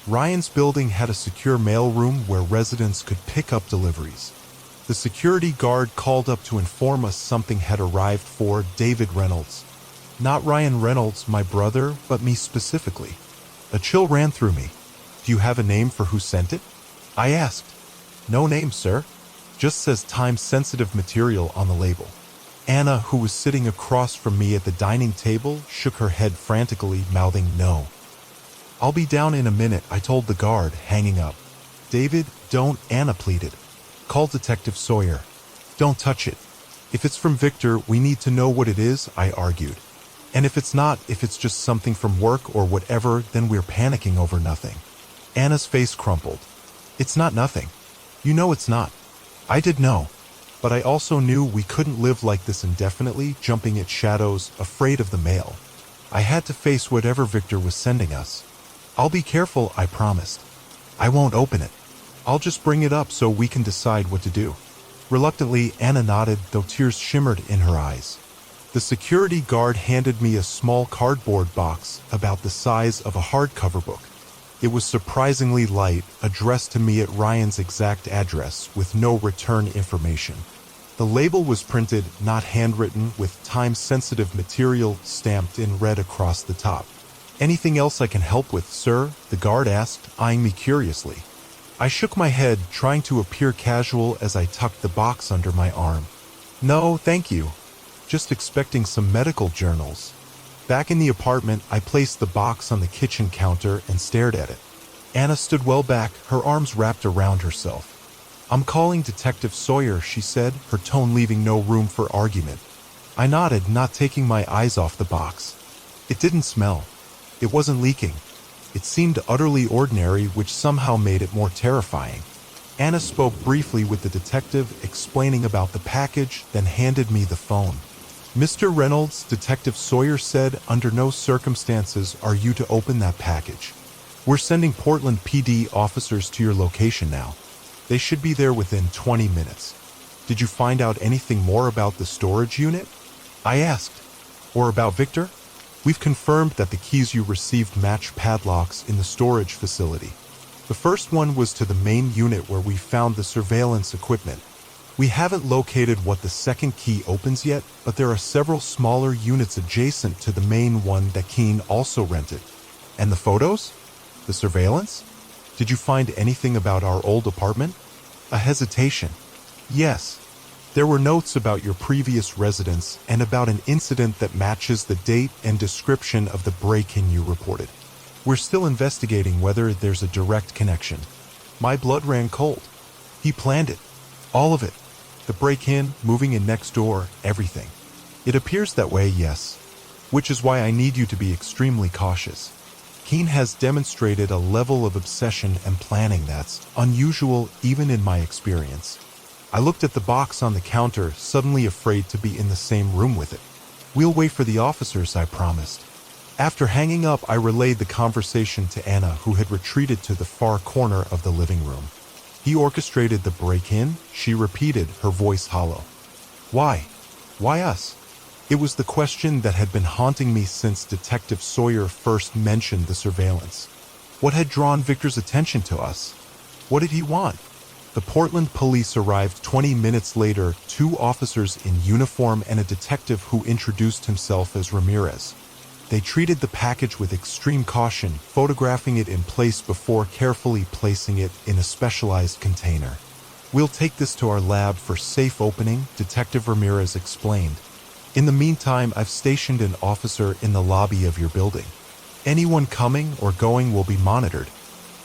Ryan's building had a secure mailroom where residents could pick up deliveries. The security guard called up to inform us something had arrived for David Reynolds. Not Ryan Reynolds, my brother, but me specifically. A chill ran through me. Do you have a name for who sent it? I asked. No name, sir. Just says time-sensitive material on the label. Anna, who was sitting across from me at the dining table, shook her head frantically, mouthing no. I'll be down in a minute, I told the guard, hanging up. David, don't, Anna pleaded. Call Detective Sawyer. Don't touch it. If it's from Victor, we need to know what it is, I argued. And if it's not, if it's just something from work or whatever, then we're panicking over nothing. Anna's face crumpled. It's not nothing. You know it's not. I did know. But I also knew we couldn't live like this indefinitely, jumping at shadows, afraid of the mail. I had to face whatever Victor was sending us. I'll be careful, I promised. I won't open it. I'll just bring it up so we can decide what to do. Reluctantly, Anna nodded, though tears shimmered in her eyes. The security guard handed me a small cardboard box about the size of a hardcover book. It was surprisingly light, addressed to me at Ryan's exact address with no return information. The label was printed, not handwritten, with time-sensitive material stamped in red across the top. "Anything else I can help with, sir?" the guard asked, eyeing me curiously. I shook my head, trying to appear casual as I tucked the box under my arm. "No, thank you. Just expecting some medical journals." Back in the apartment, I placed the box on the kitchen counter and stared at it. Anna stood well back, her arms wrapped around herself. "I'm calling Detective Sawyer," she said, her tone leaving no room for argument. I nodded, not taking my eyes off the box. It didn't smell. It wasn't leaking. It seemed utterly ordinary, which somehow made it more terrifying. Anna spoke briefly with the detective, explaining about the package, then handed me the phone. "Mr. Reynolds," Detective Sawyer said, "under no circumstances are you to open that package. We're sending Portland PD officers to your location now. They should be there within 20 minutes. Did you find out anything more about the storage unit?" I asked. "Or about Victor?" "We've confirmed that the keys you received match padlocks in the storage facility. The first one was to the main unit where we found the surveillance equipment. We haven't located what the second key opens yet, but there are several smaller units adjacent to the main one that Keene also rented." "And the photos? The surveillance? Did you find anything about our old apartment?" A hesitation. "Yes. There were notes about your previous residence and about an incident that matches the date and description of the break-in you reported. We're still investigating whether there's a direct connection." My blood ran cold. He planned it. All of it. The break-in, moving in next door, everything. "It appears that way, yes. Which is why I need you to be extremely cautious. Keene has demonstrated a level of obsession and planning that's unusual even in my experience." I looked at the box on the counter, suddenly afraid to be in the same room with it. "We'll wait for the officers," I promised. After hanging up, I relayed the conversation to Anna, who had retreated to the far corner of the living room. "He orchestrated the break-in?" she repeated, her voice hollow. "Why? Why us?" It was the question that had been haunting me since Detective Sawyer first mentioned the surveillance. What had drawn Victor's attention to us? What did he want? The Portland police arrived 20 minutes later, 2 officers in uniform and a detective who introduced himself as Ramirez. They treated the package with extreme caution, photographing it in place before carefully placing it in a specialized container. "We'll take this to our lab for safe opening," Detective Ramirez explained. "In the meantime, I've stationed an officer in the lobby of your building. Anyone coming or going will be monitored."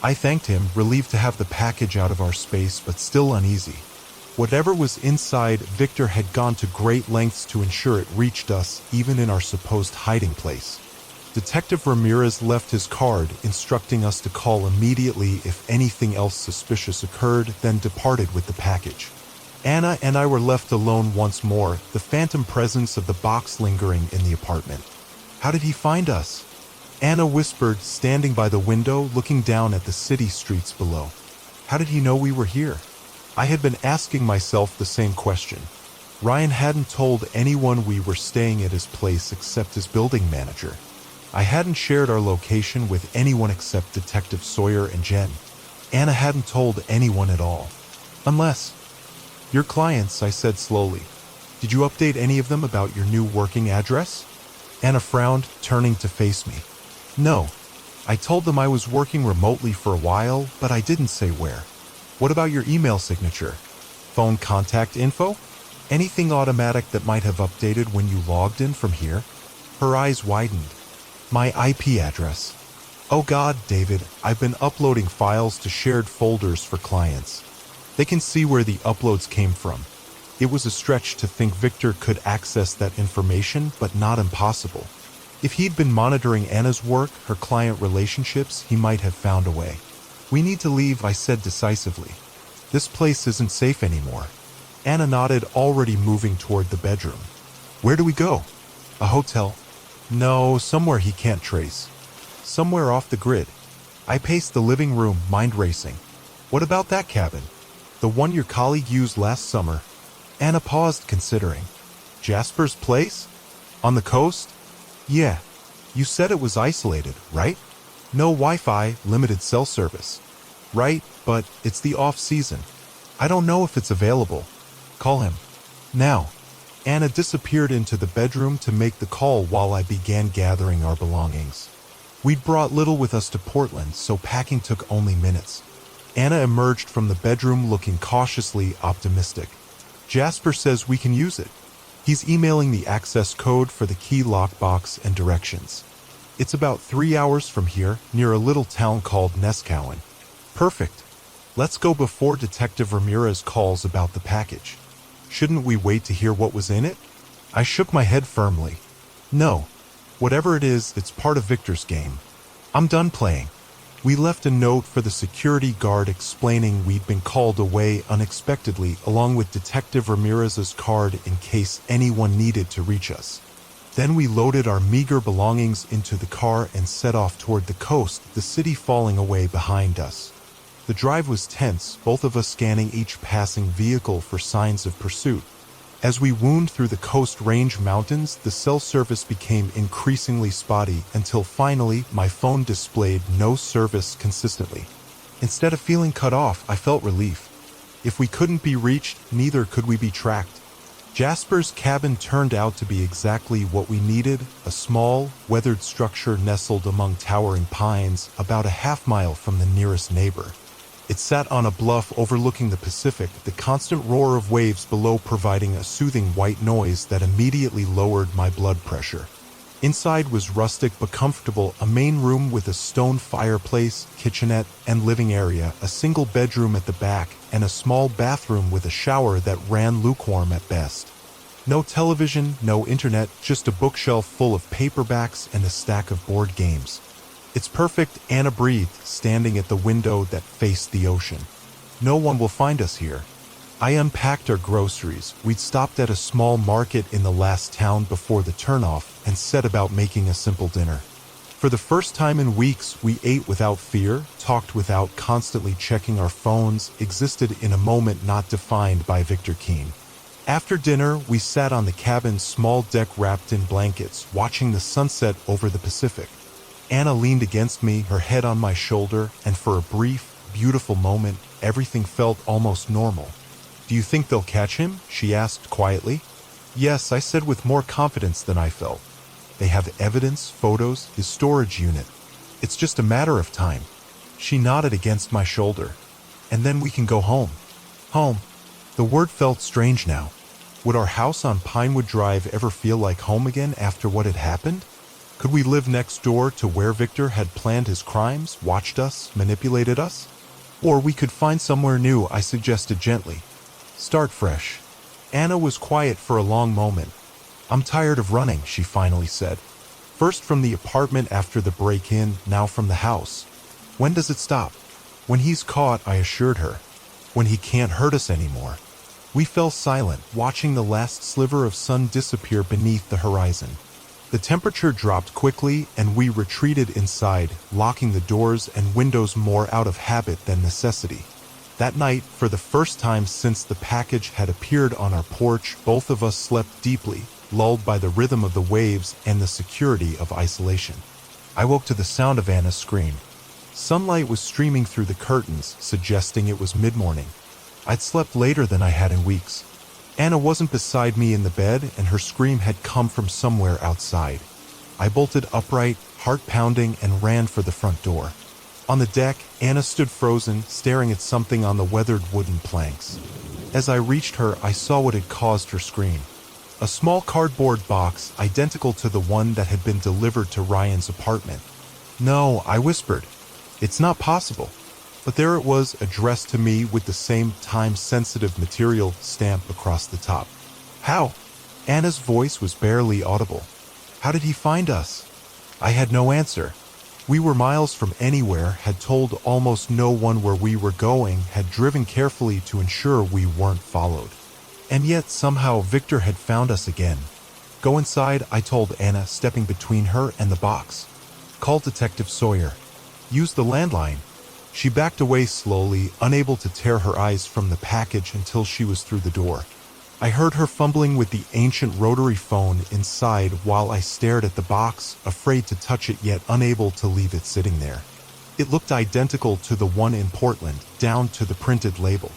I thanked him, relieved to have the package out of our space, but still uneasy. Whatever was inside, Victor had gone to great lengths to ensure it reached us, even in our supposed hiding place. Detective Ramirez left his card, instructing us to call immediately if anything else suspicious occurred, then departed with the package. Anna and I were left alone once more, the phantom presence of the box lingering in the apartment. "How did he find us?" Anna whispered, standing by the window, looking down at the city streets below. "How did he know we were here?" I had been asking myself the same question. Ryan hadn't told anyone we were staying at his place except his building manager. I hadn't shared our location with anyone except Detective Sawyer and Jen. Anna hadn't told anyone at all. "Unless your clients," I said slowly. "Did you update any of them about your new working address?" Anna frowned, turning to face me. "No. I told them I was working remotely for a while, but I didn't say where." "What about your email signature? Phone contact info? Anything automatic that might have updated when you logged in from here?" Her eyes widened. "My IP address. Oh God, David, I've been uploading files to shared folders for clients. They can see where the uploads came from." It was a stretch to think Victor could access that information, but not impossible. If he'd been monitoring Anna's work, her client relationships, he might have found a way. "We need to leave," I said decisively. "This place isn't safe anymore." Anna nodded, already moving toward the bedroom. "Where do we go?" "A hotel." "No, somewhere he can't trace. Somewhere off the grid." I paced the living room, mind racing. "What about that cabin? The one your colleague used last summer?" Anna paused, considering. "Jasper's place? On the coast? Yeah. You said it was isolated, right? No Wi-Fi, limited cell service. Right, but it's the off-season. I don't know if it's available. Call him. Now. Anna disappeared into the bedroom to make the call while I began gathering our belongings. We'd brought little with us to Portland, so packing took only minutes. Anna emerged from the bedroom looking cautiously optimistic. Jasper says we can use it. He's emailing the access code for the key lockbox and directions. It's about 3 hours from here, near a little town called Neskowen. Perfect. Let's go before Detective Ramirez calls about the package. Shouldn't we wait to hear what was in it? I shook my head firmly. No. Whatever it is, it's part of Victor's game. I'm done playing. We left a note for the security guard explaining we'd been called away unexpectedly along with Detective Ramirez's card in case anyone needed to reach us. Then we loaded our meager belongings into the car and set off toward the coast, the city falling away behind us. The drive was tense, both of us scanning each passing vehicle for signs of pursuit. As we wound through the Coast Range Mountains, the cell service became increasingly spotty until finally my phone displayed no service consistently. Instead of feeling cut off, I felt relief. If we couldn't be reached, neither could we be tracked. Jasper's cabin turned out to be exactly what we needed, a small, weathered structure nestled among towering pines about a half-mile from the nearest neighbor. It sat on a bluff overlooking the Pacific, the constant roar of waves below providing a soothing white noise that immediately lowered my blood pressure. Inside was rustic but comfortable, a main room with a stone fireplace, kitchenette, and living area, a single bedroom at the back, and a small bathroom with a shower that ran lukewarm at best. No television, no internet, just a bookshelf full of paperbacks and a stack of board games. It's perfect, Anna breathed, standing at the window that faced the ocean. No one will find us here. I unpacked our groceries. We'd stopped at a small market in the last town before the turnoff and set about making a simple dinner. For the first time in weeks, we ate without fear, talked without constantly checking our phones, existed in a moment not defined by Victor Keene. After dinner, we sat on the cabin's small deck wrapped in blankets, watching the sunset over the Pacific. Anna leaned against me, her head on my shoulder, and for a brief, beautiful moment, everything felt almost normal. "Do you think they'll catch him?" she asked quietly. "Yes," I said with more confidence than I felt. "They have evidence, photos, his storage unit. It's just a matter of time." She nodded against my shoulder. "And then we can go home." Home. The word felt strange now. Would our house on Pinewood Drive ever feel like home again after what had happened? Could we live next door to where Victor had planned his crimes, watched us, manipulated us? Or we could find somewhere new, I suggested gently. Start fresh. Anna was quiet for a long moment. "I'm tired of running," she finally said. "First from the apartment after the break-in, now from the house. When does it stop?" "When he's caught," I assured her. "When he can't hurt us anymore." We fell silent, watching the last sliver of sun disappear beneath the horizon. The temperature dropped quickly, and we retreated inside, locking the doors and windows more out of habit than necessity. That night, for the first time since the package had appeared on our porch, both of us slept deeply, lulled by the rhythm of the waves and the security of isolation. I woke to the sound of Anna's scream. Sunlight was streaming through the curtains, suggesting it was mid-morning. I'd slept later than I had in weeks. Anna wasn't beside me in the bed, and her scream had come from somewhere outside. I bolted upright, heart pounding, and ran for the front door. On the deck, Anna stood frozen, staring at something on the weathered wooden planks. As I reached her, I saw what had caused her scream. A small cardboard box, identical to the one that had been delivered to Ryan's apartment. "No," I whispered. "It's not possible." But there it was, addressed to me with the same time-sensitive material stamp across the top. "How?" Anna's voice was barely audible. "How did he find us?" I had no answer. We were miles from anywhere, had told almost no one where we were going, had driven carefully to ensure we weren't followed. And yet somehow Victor had found us again. "Go inside," I told Anna, stepping between her and the box. "Call Detective Sawyer. Use the landline." She backed away slowly, unable to tear her eyes from the package until she was through the door. I heard her fumbling with the ancient rotary phone inside while I stared at the box, afraid to touch it yet unable to leave it sitting there. It looked identical to the one in Portland, down to the printed label.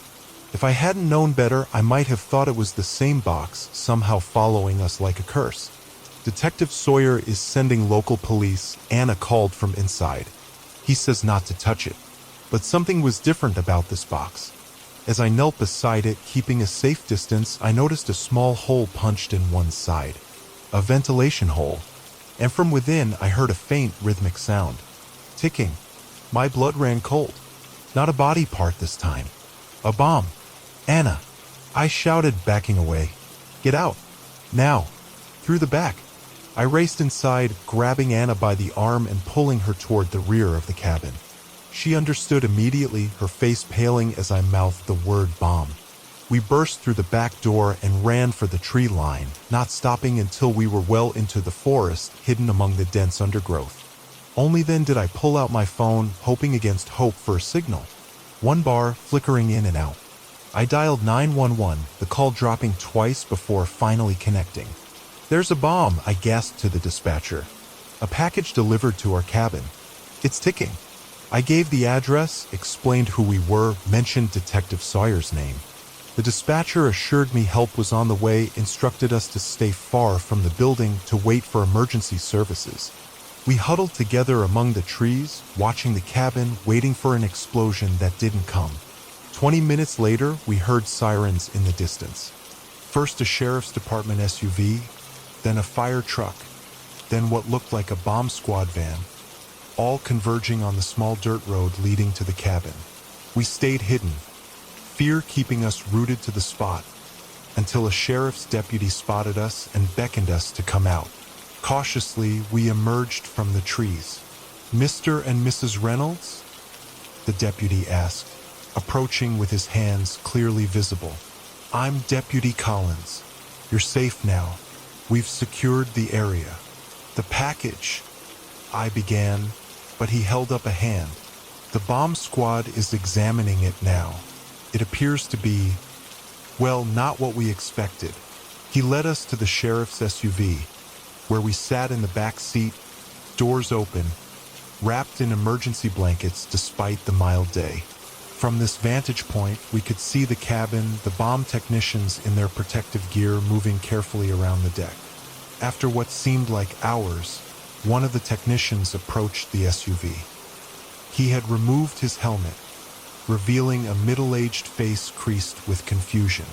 If I hadn't known better, I might have thought it was the same box, somehow following us like a curse. Detective Sawyer is sending local police. Anna called from inside. He says not to touch it. But something was different about this box. As I knelt beside it, keeping a safe distance, I noticed a small hole punched in one side. A ventilation hole. And from within, I heard a faint, rhythmic sound. Ticking. My blood ran cold. Not a body part this time. A bomb. Anna. I shouted, backing away. Get out. Now. Through the back. I raced inside, grabbing Anna by the arm and pulling her toward the rear of the cabin. She understood immediately, her face paling as I mouthed the word bomb. We burst through the back door and ran for the tree line, not stopping until we were well into the forest, hidden among the dense undergrowth. Only then did I pull out my phone, hoping against hope for a signal. One bar, flickering in and out. I dialed 911, the call dropping twice before finally connecting. There's a bomb, I gasped to the dispatcher. A package delivered to our cabin. It's ticking. I gave the address, explained who we were, mentioned Detective Sawyer's name. The dispatcher assured me help was on the way, instructed us to stay far from the building to wait for emergency services. We huddled together among the trees, watching the cabin, waiting for an explosion that didn't come. 20 minutes later, we heard sirens in the distance. First a sheriff's department SUV, then a fire truck, then what looked like a bomb squad van, all converging on the small dirt road leading to the cabin. We stayed hidden, fear keeping us rooted to the spot, until a sheriff's deputy spotted us and beckoned us to come out. Cautiously, we emerged from the trees. Mr. and Mrs. Reynolds? The deputy asked, approaching with his hands clearly visible. I'm Deputy Collins. You're safe now. We've secured the area. The package, I began, but he held up a hand. The bomb squad is examining it now. It appears to be, well, not what we expected. He led us to the sheriff's SUV, where we sat in the back seat, doors open, wrapped in emergency blankets despite the mild day. From this vantage point, we could see the cabin, the bomb technicians in their protective gear moving carefully around the deck. After what seemed like hours, one of the technicians approached the SUV. He had removed his helmet, revealing a middle-aged face creased with confusion.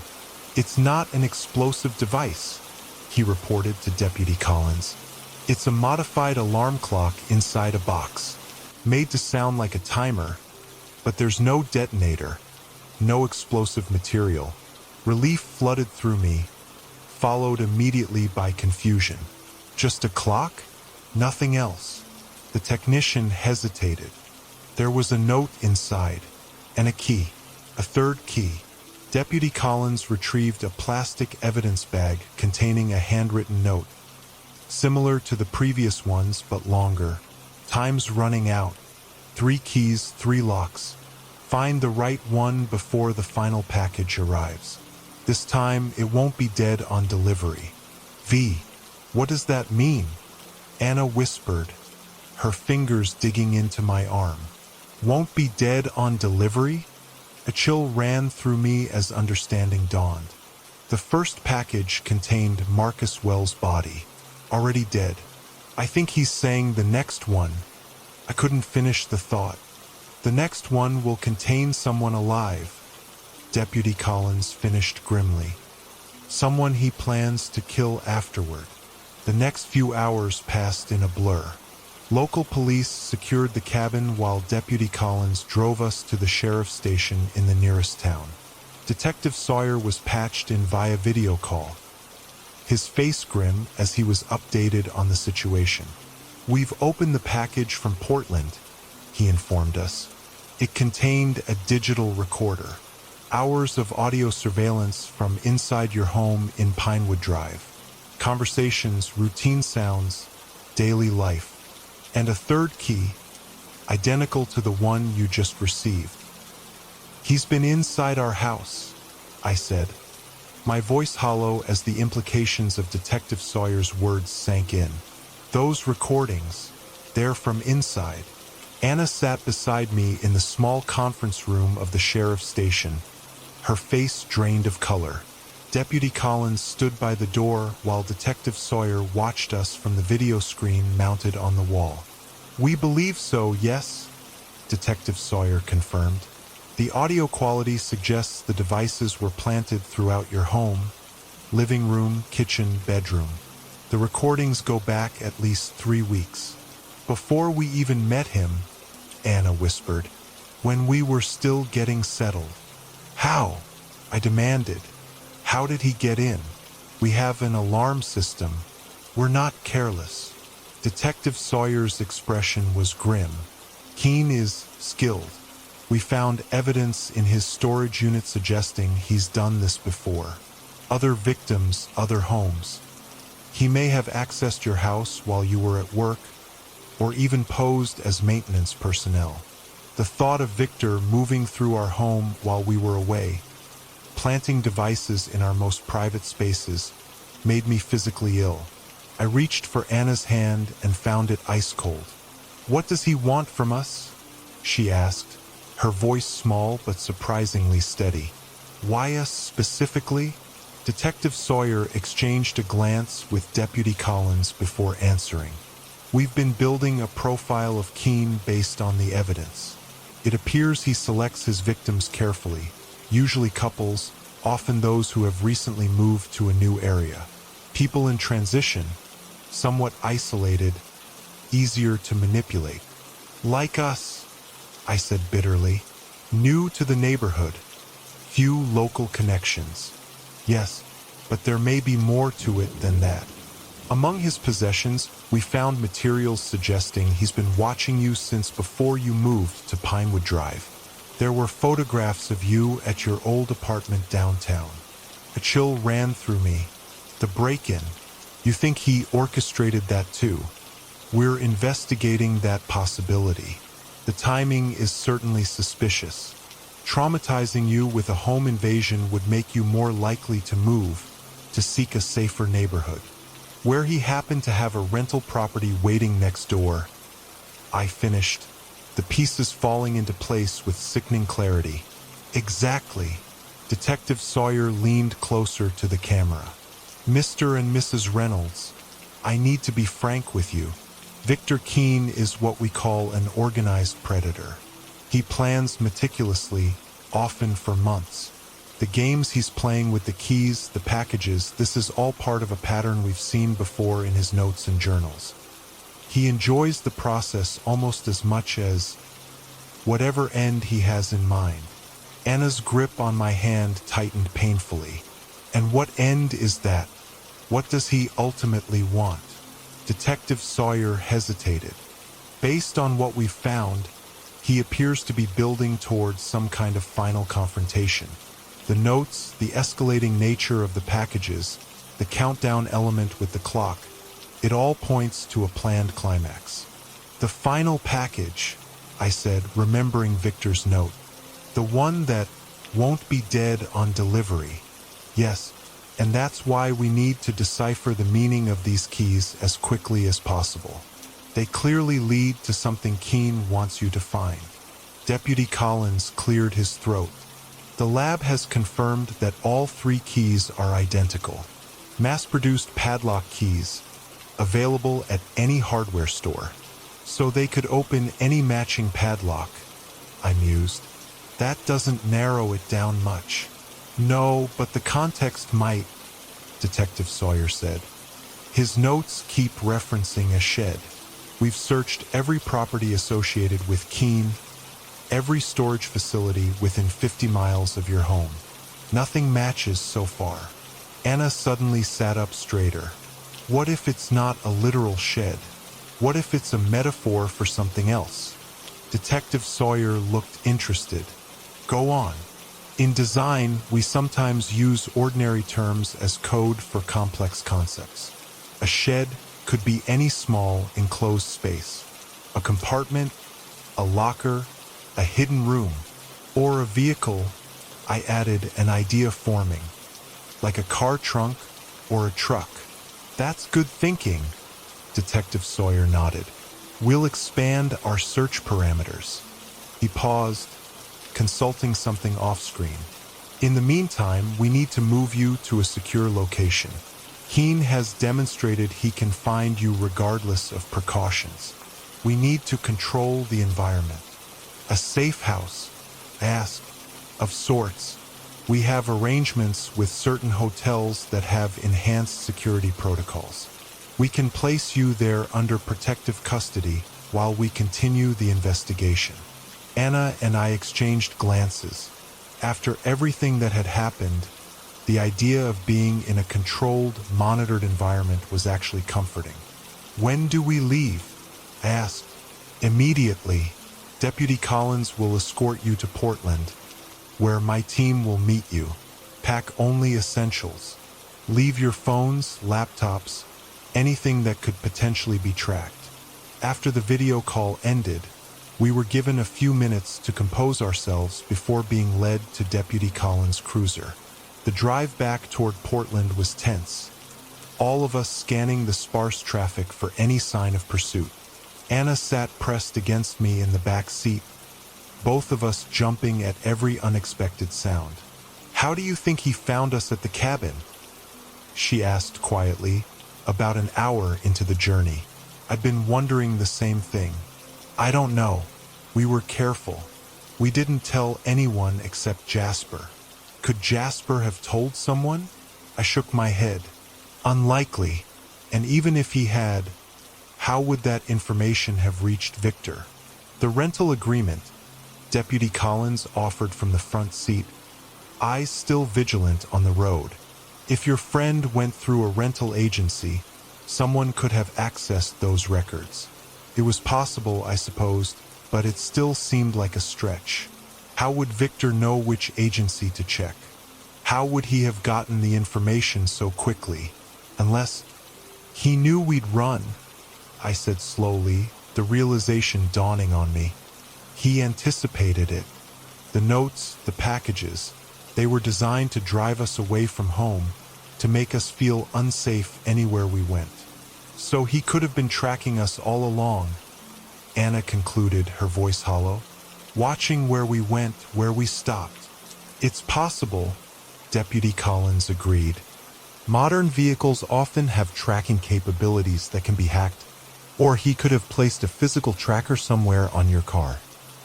It's not an explosive device, he reported to Deputy Collins. It's a modified alarm clock inside a box, made to sound like a timer, but there's no detonator, no explosive material. Relief flooded through me, followed immediately by confusion. Just a clock? Nothing else. The technician hesitated. There was a note inside, and a key, a third key. Deputy Collins retrieved a plastic evidence bag containing a handwritten note, similar to the previous ones but longer. Time's running out. 3 keys, 3 locks. Find the right one before the final package arrives. This time, it won't be dead on delivery. V, what does that mean? Anna whispered, her fingers digging into my arm. Won't be dead on delivery? A chill ran through me as understanding dawned. The first package contained Marcus Wells' body, already dead. I think he's saying the next one. I couldn't finish the thought. The next one will contain someone alive, Deputy Collins finished grimly. Someone he plans to kill afterward. The next few hours passed in a blur. Local police secured the cabin while Deputy Collins drove us to the sheriff's station in the nearest town. Detective Sawyer was patched in via video call, his face grim as he was updated on the situation. We've opened the package from Portland, he informed us. It contained a digital recorder. Hours of audio surveillance from inside your home in Pinewood Drive. Conversations, routine sounds, daily life. And a third key, identical to the one you just received. He's been inside our house, I said. My voice hollow as the implications of Detective Sawyer's words sank in. Those recordings, they're from inside. Anna sat beside me in the small conference room of the sheriff's station, her face drained of color. Deputy Collins stood by the door while Detective Sawyer watched us from the video screen mounted on the wall. "We believe so, yes," Detective Sawyer confirmed. "The audio quality suggests the devices were planted throughout your home, living room, kitchen, bedroom. The recordings go back at least 3 weeks. Before we even met him," Anna whispered, "when we were still getting settled." "How?" I demanded. "How did he get in? We have an alarm system. We're not careless." Detective Sawyer's expression was grim. "Keene is skilled. We found evidence in his storage unit suggesting he's done this before. Other victims, other homes. He may have accessed your house while you were at work, or even posed as maintenance personnel. The thought of Victor moving through our home while we were away, planting devices in our most private spaces, made me physically ill." I reached for Anna's hand and found it ice cold. "What does he want from us?" she asked, her voice small but surprisingly steady. "Why us specifically?" Detective Sawyer exchanged a glance with Deputy Collins before answering. "We've been building a profile of Keene based on the evidence. It appears he selects his victims carefully, usually couples, often those who have recently moved to a new area. People in transition, somewhat isolated, easier to manipulate. Like us," I said bitterly. "New to the neighborhood, few local connections. Yes, but there may be more to it than that. Among his possessions, we found materials suggesting he's been watching you since before you moved to Pinewood Drive. There were photographs of you at your old apartment downtown." A chill ran through me. "The break-in. You think he orchestrated that too?" "We're investigating that possibility. The timing is certainly suspicious. Traumatizing you with a home invasion would make you more likely to move, to seek a safer neighborhood. Where he happened to have a rental property waiting next door," I finished, the pieces falling into place with sickening clarity. "Exactly." Detective Sawyer leaned closer to the camera. "Mr. and Mrs. Reynolds, I need to be frank with you. Victor Keene is what we call an organized predator. He plans meticulously, often for months. The games he's playing with the keys, the packages, this is all part of a pattern we've seen before in his notes and journals. He enjoys the process almost as much as whatever end he has in mind." Anna's grip on my hand tightened painfully. "And what end is that? What does he ultimately want?" Detective Sawyer hesitated. "Based on what we've found, he appears to be building towards some kind of final confrontation. The notes, the escalating nature of the packages, the countdown element with the clock, it all points to a planned climax." "The final package," I said, remembering Victor's note. "The one that won't be dead on delivery." "Yes, and that's why we need to decipher the meaning of these keys as quickly as possible. They clearly lead to something Keene wants you to find." Deputy Collins cleared his throat. "The lab has confirmed that all 3 keys are identical. Mass-produced padlock keys, available at any hardware store. So they could open any matching padlock," I mused. "That doesn't narrow it down much." "No, but the context might," Detective Sawyer said. "His notes keep referencing a shed. We've searched every property associated with Keene, every storage facility within 50 miles of your home. Nothing matches so far." Anna suddenly sat up straighter. "What if it's not a literal shed? What if it's a metaphor for something else?" Detective Sawyer looked interested. "Go on." "In design, we sometimes use ordinary terms as code for complex concepts. A shed could be any small, enclosed space. A compartment, a locker, a hidden room, or a vehicle," I added, an idea forming. Like a car trunk or a truck. That's good thinking. Detective Sawyer nodded. We'll expand our search parameters. He paused, consulting something off-screen. In the meantime, we need to move you to a secure location. Keen has demonstrated he can find you regardless of precautions. We need to control the environment. A safe house, ask, of sorts. We have arrangements with certain hotels that have enhanced security protocols. We can place you there under protective custody while we continue the investigation. Anna and I exchanged glances. After everything that had happened, the idea of being in a controlled, monitored environment was actually comforting. When do we leave? I asked. Immediately. Deputy Collins will escort you to Portland, where my team will meet you. Pack only essentials. Leave your phones, laptops, anything that could potentially be tracked. After the video call ended, we were given a few minutes to compose ourselves before being led to Deputy Collins' cruiser. The drive back toward Portland was tense, all of us scanning the sparse traffic for any sign of pursuit. Anna sat pressed against me in the back seat, both of us jumping at every unexpected sound. How do you think he found us at the cabin? She asked quietly, about an hour into the journey. I'd been wondering the same thing. I don't know. We were careful. We didn't tell anyone except Jasper. Could Jasper have told someone? I shook my head. Unlikely. And even if he had, how would that information have reached Victor? The rental agreement, Deputy Collins offered from the front seat, eyes still vigilant on the road. If your friend went through a rental agency, someone could have accessed those records. It was possible, I supposed, but it still seemed like a stretch. How would Victor know which agency to check? How would he have gotten the information so quickly? Unless he knew we'd run, I said slowly, the realization dawning on me. He anticipated it. The notes, the packages, they were designed to drive us away from home, to make us feel unsafe anywhere we went. So he could have been tracking us all along, Anna concluded, her voice hollow, watching where we went, where we stopped. It's possible, Deputy Collins agreed. Modern vehicles often have tracking capabilities that can be hacked, or he could have placed a physical tracker somewhere on your car.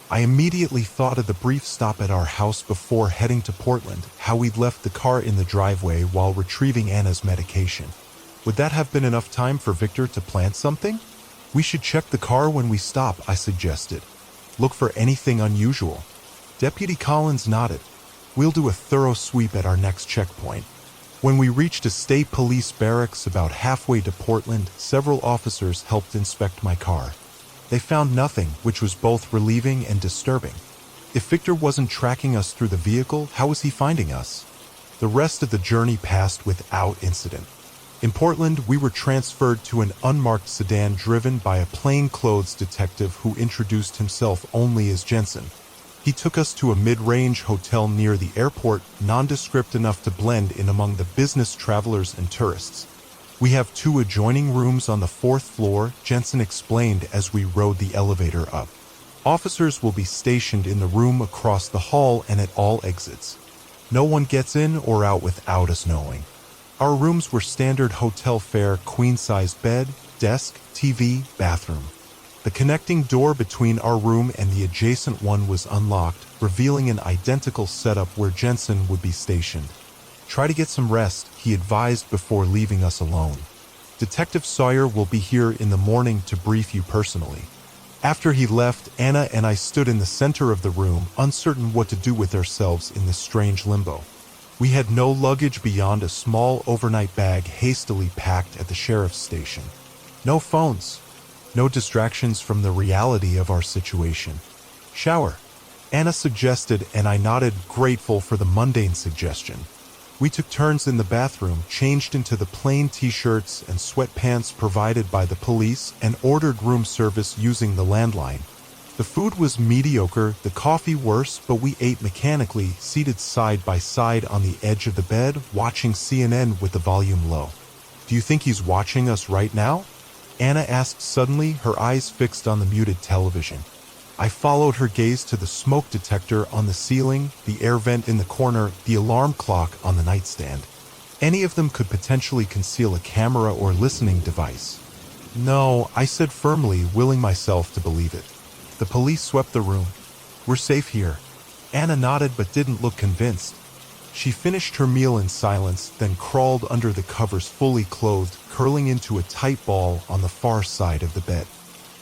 I immediately thought of the brief stop at our house before heading to Portland, how we'd left the car in the driveway while retrieving Anna's medication. Would that have been enough time for Victor to plant something? We should check the car when we stop, I suggested. Look for anything unusual. Deputy Collins nodded. We'll do a thorough sweep at our next checkpoint. When we reached a state police barracks about halfway to Portland, several officers helped inspect my car. They found nothing, which was both relieving and disturbing. If Victor wasn't tracking us through the vehicle, how was he finding us? The rest of the journey passed without incident. In Portland, we were transferred to an unmarked sedan driven by a plainclothes detective who introduced himself only as Jensen. He took us to a mid-range hotel near the airport, nondescript enough to blend in among the business travelers and tourists. We have 2 adjoining rooms on the 4th floor, Jensen explained as we rode the elevator up. Officers will be stationed in the room across the hall and at all exits. No one gets in or out without us knowing. Our rooms were standard hotel fare, queen-size bed, desk, TV, bathroom. The connecting door between our room and the adjacent one was unlocked, revealing an identical setup where Jensen would be stationed. Try to get some rest, he advised before leaving us alone. Detective Sawyer will be here in the morning to brief you personally. After he left, Anna and I stood in the center of the room, uncertain what to do with ourselves in this strange limbo. We had no luggage beyond a small overnight bag hastily packed at the sheriff's station. No phones. No distractions from the reality of our situation. Shower, Anna suggested, and I nodded, grateful for the mundane suggestion. We took turns in the bathroom, changed into the plain t-shirts and sweatpants provided by the police, and ordered room service using the landline. The food was mediocre, the coffee worse, but we ate mechanically, seated side by side on the edge of the bed, watching CNN with the volume low. Do you think he's watching us right now? Anna asked suddenly, her eyes fixed on the muted television. I followed her gaze to the smoke detector on the ceiling, the air vent in the corner, the alarm clock on the nightstand. Any of them could potentially conceal a camera or listening device. No, I said firmly, willing myself to believe it. The police swept the room. We're safe here. Anna nodded but didn't look convinced. She finished her meal in silence, then crawled under the covers fully clothed, curling into a tight ball on the far side of the bed.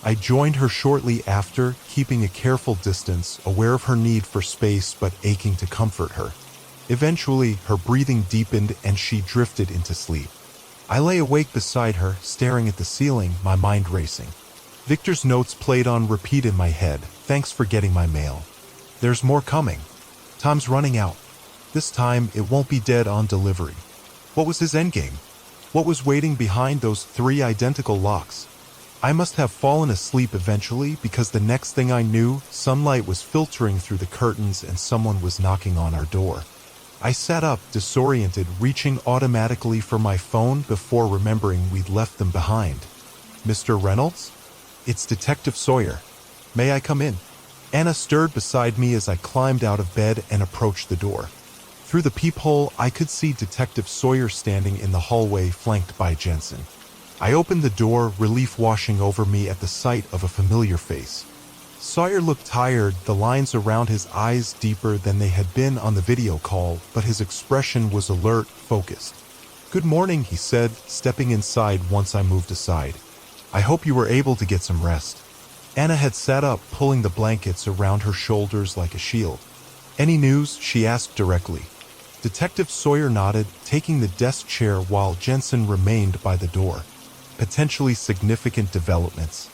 I joined her shortly after, keeping a careful distance, aware of her need for space but aching to comfort her. Eventually, her breathing deepened and she drifted into sleep. I lay awake beside her, staring at the ceiling, my mind racing. Victor's notes played on repeat in my head. Thanks for getting my mail. There's more coming. Time's running out. This time, it won't be dead on delivery. What was his endgame? What was waiting behind those 3 identical locks? I must have fallen asleep eventually because the next thing I knew, sunlight was filtering through the curtains and someone was knocking on our door. I sat up, disoriented, reaching automatically for my phone before remembering we'd left them behind. Mr. Reynolds? It's Detective Sawyer. May I come in? Anna stirred beside me as I climbed out of bed and approached the door. Through the peephole, I could see Detective Sawyer standing in the hallway, flanked by Jensen. I opened the door, relief washing over me at the sight of a familiar face. Sawyer looked tired, the lines around his eyes deeper than they had been on the video call, but his expression was alert, focused. "Good morning," he said, stepping inside once I moved aside. "I hope you were able to get some rest." Anna had sat up, pulling the blankets around her shoulders like a shield. "Any news?" she asked directly. Detective Sawyer nodded, taking the desk chair while Jensen remained by the door. "Potentially significant developments."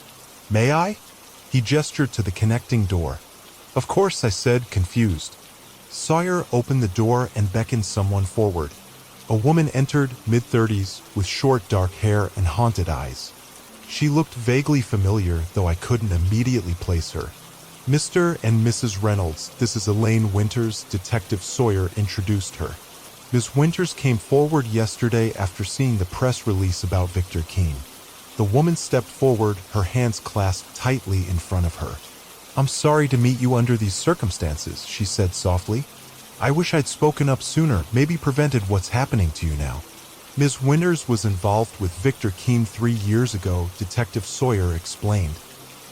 "May I?" He gestured to the connecting door. "Of course," I said, confused. Sawyer opened the door and beckoned someone forward. A woman entered, mid-30s, with short dark hair and haunted eyes. She looked vaguely familiar, though I couldn't immediately place her. "Mr. and Mrs. Reynolds, this is Elaine Winters," Detective Sawyer introduced her. Ms. Winters came forward yesterday after seeing the press release about Victor Keene. The woman stepped forward, her hands clasped tightly in front of her. "I'm sorry to meet you under these circumstances," she said softly. "I wish I'd spoken up sooner, maybe prevented what's happening to you now." Ms. Winters was involved with Victor Keene 3 years ago, Detective Sawyer explained.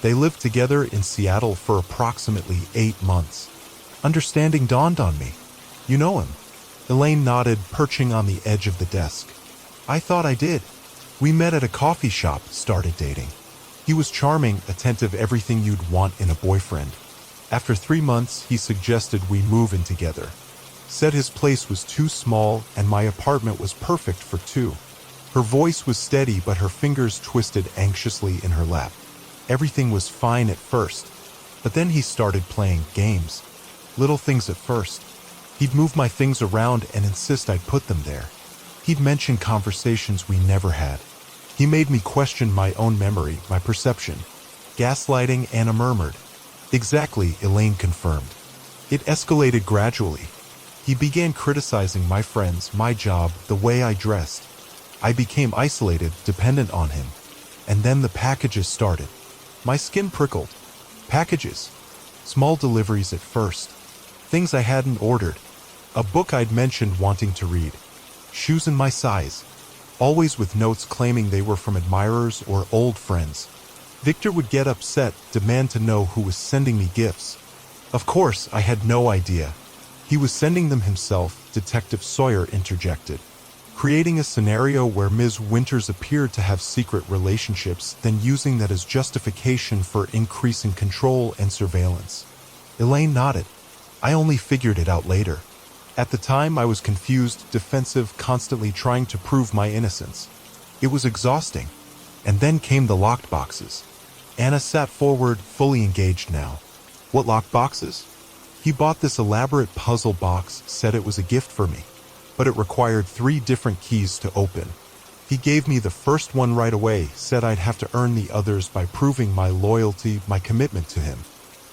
They lived together in Seattle for approximately 8 months. Understanding dawned on me. "You know him?" Elaine nodded, perching on the edge of the desk. "I thought I did. We met at a coffee shop, started dating. He was charming, attentive, everything you'd want in a boyfriend. After 3 months, he suggested we move in together. Said his place was too small and my apartment was perfect for 2. Her voice was steady, but her fingers twisted anxiously in her lap. Everything was fine at first, but then he started playing games. Little things at first. He'd move my things around and insist I put them there. He'd mention conversations we never had. He made me question my own memory, my perception. Gaslighting," Anna murmured. "Exactly," Elaine confirmed. "It escalated gradually. He began criticizing my friends, my job, the way I dressed. I became isolated, dependent on him. And then the packages started. My skin prickled. Packages. Small deliveries at first. Things I hadn't ordered. A book I'd mentioned wanting to read. Shoes in my size. Always with notes claiming they were from admirers or old friends. Victor would get upset, demand to know who was sending me gifts. Of course, I had no idea. He was sending them himself, Detective Sawyer interjected, creating a scenario where Ms. Winters appeared to have secret relationships, then using that as justification for increasing control and surveillance. Elaine nodded. I only figured it out later. At the time, I was confused, defensive, constantly trying to prove my innocence. It was exhausting. And then came the locked boxes. Anna sat forward, fully engaged now. What locked boxes? He bought this elaborate puzzle box, said it was a gift for me, but it required 3 different keys to open. He gave me the first one right away, said I'd have to earn the others by proving my loyalty, my commitment to him.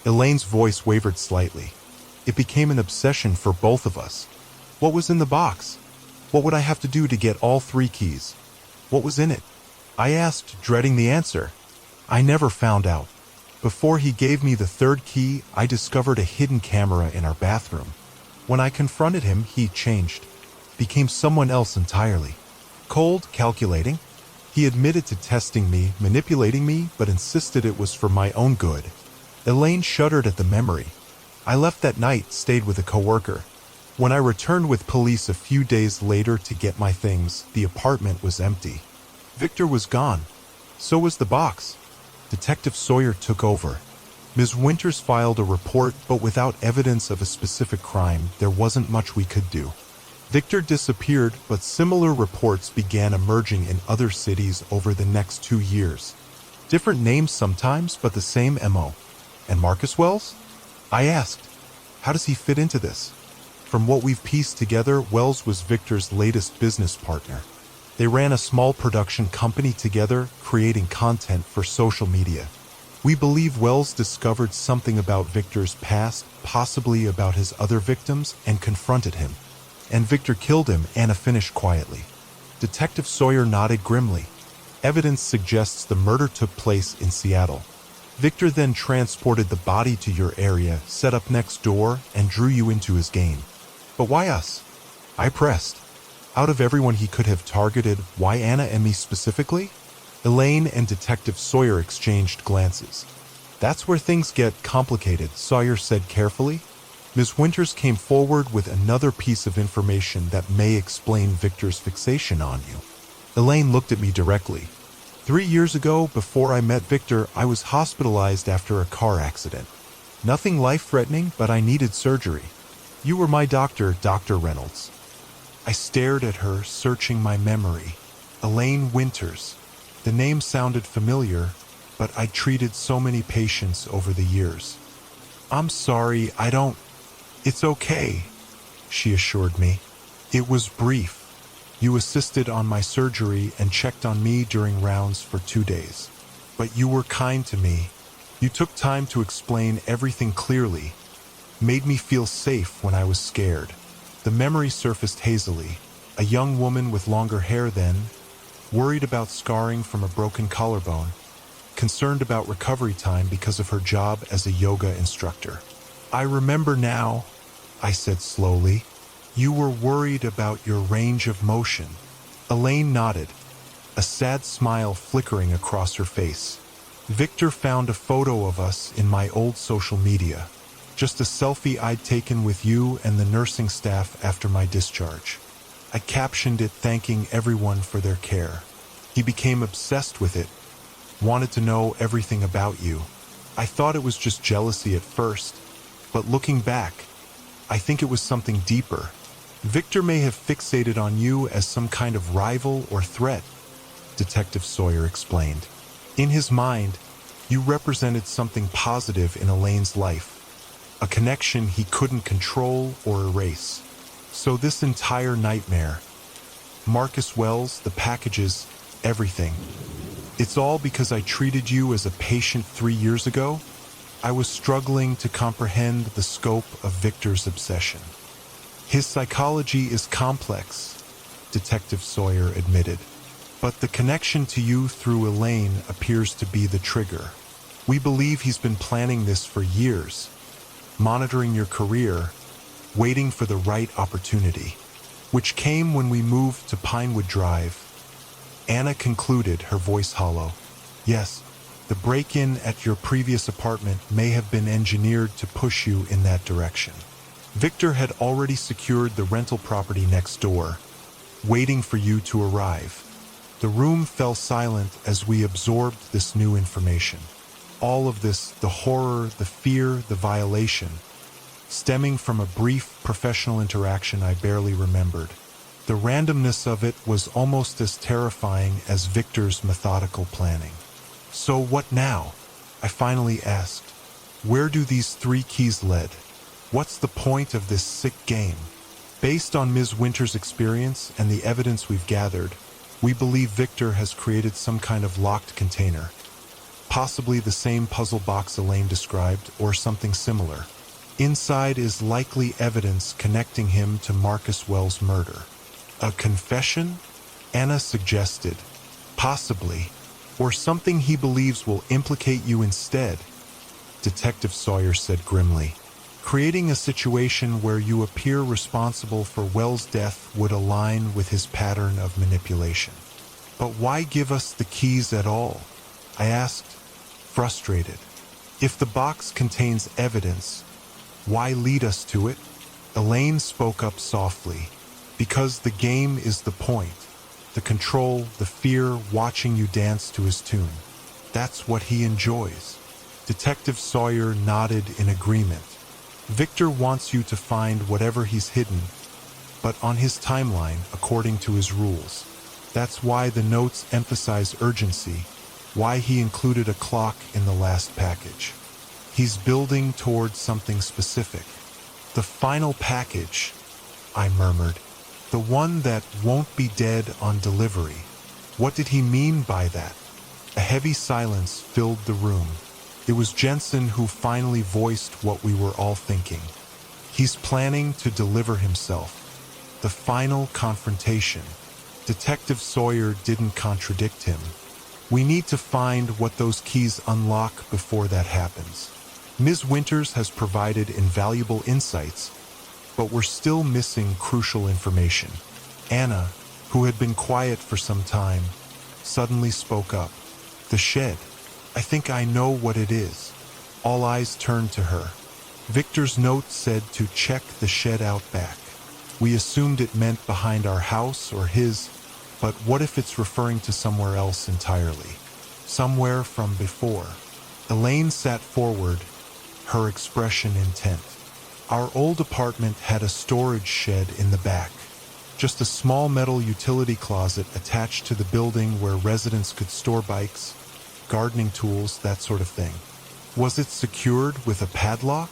Elaine's voice wavered slightly. It became an obsession for both of us. What was in the box? What would I have to do to get all 3 keys? What was in it? I asked, dreading the answer. I never found out. Before he gave me the 3rd key, I discovered a hidden camera in our bathroom. When I confronted him, he changed, became someone else entirely. Cold, calculating. He admitted to testing me, manipulating me, but insisted it was for my own good. Elaine shuddered at the memory. I left that night, stayed with a coworker. When I returned with police a few days later to get my things, the apartment was empty. Victor was gone. So was the box. Detective Sawyer took over. Ms. Winters filed a report, but without evidence of a specific crime, there wasn't much we could do. Victor disappeared, but similar reports began emerging in other cities over the next 2 years. Different names sometimes, but the same MO. And Marcus Wells? I asked, how does he fit into this? From what we've pieced together, Wells was Victor's latest business partner. They ran a small production company together, creating content for social media. We believe Wells discovered something about Victor's past, possibly about his other victims, and confronted him. And Victor killed him, Anna finished quietly. Detective Sawyer nodded grimly. Evidence suggests the murder took place in Seattle. Victor then transported the body to your area, set up next door, and drew you into his game. But why us? I pressed. Out of everyone he could have targeted, why Anna and me specifically? Elaine and Detective Sawyer exchanged glances. That's where things get complicated, Sawyer said carefully. Ms. Winters came forward with another piece of information that may explain Victor's fixation on you. Elaine looked at me directly. 3 years ago, before I met Victor, I was hospitalized after a car accident. Nothing life-threatening, but I needed surgery. You were my doctor, Dr. Reynolds. I stared at her, searching my memory. Elaine Winters. The name sounded familiar, but I'd treated so many patients over the years. I'm sorry, It's okay, she assured me. It was brief. You assisted on my surgery and checked on me during rounds for 2 days. But you were kind to me. You took time to explain everything clearly, made me feel safe when I was scared. The memory surfaced hazily. A young woman with longer hair then, worried about scarring from a broken collarbone, concerned about recovery time because of her job as a yoga instructor. I remember now, I said slowly. You were worried about your range of motion. Elaine nodded, a sad smile flickering across her face. Victor found a photo of us in my old social media. Just a selfie I'd taken with you and the nursing staff after my discharge. I captioned it thanking everyone for their care. He became obsessed with it, wanted to know everything about you. I thought it was just jealousy at first, but looking back, I think it was something deeper. Victor may have fixated on you as some kind of rival or threat, Detective Sawyer explained. In his mind, you represented something positive in Elaine's life, a connection he couldn't control or erase. So this entire nightmare, Marcus Wells, the packages, everything, it's all because I treated you as a patient 3 years ago? I was struggling to comprehend the scope of Victor's obsession. His psychology is complex, Detective Sawyer admitted, but the connection to you through Elaine appears to be the trigger. We believe he's been planning this for years, monitoring your career, waiting for the right opportunity, which came when we moved to Pinewood Drive. Anna concluded, her voice hollow. Yes, the break-in at your previous apartment may have been engineered to push you in that direction. Victor had already secured the rental property next door, waiting for you to arrive. The room fell silent as we absorbed this new information. All of this, the horror, the fear, the violation, stemming from a brief professional interaction I barely remembered. The randomness of it was almost as terrifying as Victor's methodical planning. So what now? I finally asked. Where do these 3 keys lead? What's the point of this sick game? Based on Ms. Winters' experience and the evidence we've gathered, we believe Victor has created some kind of locked container, Possibly the same puzzle box Elaine described, or something similar. Inside is likely evidence connecting him to Marcus Wells' murder. A confession? Anna suggested. Possibly. Or something he believes will implicate you instead, Detective Sawyer said grimly. Creating a situation where you appear responsible for Wells' death would align with his pattern of manipulation. But why give us the keys at all? I asked, frustrated. If the box contains evidence, why lead us to it? Elaine spoke up softly. Because the game is the point. The control, the fear, watching you dance to his tune. That's what he enjoys. Detective Sawyer nodded in agreement. Victor wants you to find whatever he's hidden, but on his timeline, according to his rules. That's why the notes emphasize urgency, why he included a clock in the last package. He's building towards something specific. The final package, I murmured. The one that won't be dead on delivery. What did he mean by that? A heavy silence filled the room. It was Jensen who finally voiced what we were all thinking. He's planning to deliver himself. The final confrontation. Detective Sawyer didn't contradict him. We need to find what those keys unlock before that happens. Ms. Winters has provided invaluable insights, but we're still missing crucial information. Anna, who had been quiet for some time, suddenly spoke up. The shed. I think I know what it is. All eyes turned to her. Victor's note said to check the shed out back. We assumed it meant behind our house or his, but what if it's referring to somewhere else entirely? Somewhere from before. Elaine sat forward, her expression intent. Our old apartment had a storage shed in the back. Just a small metal utility closet attached to the building where residents could store bikes, gardening tools, that sort of thing. Was it secured with a padlock?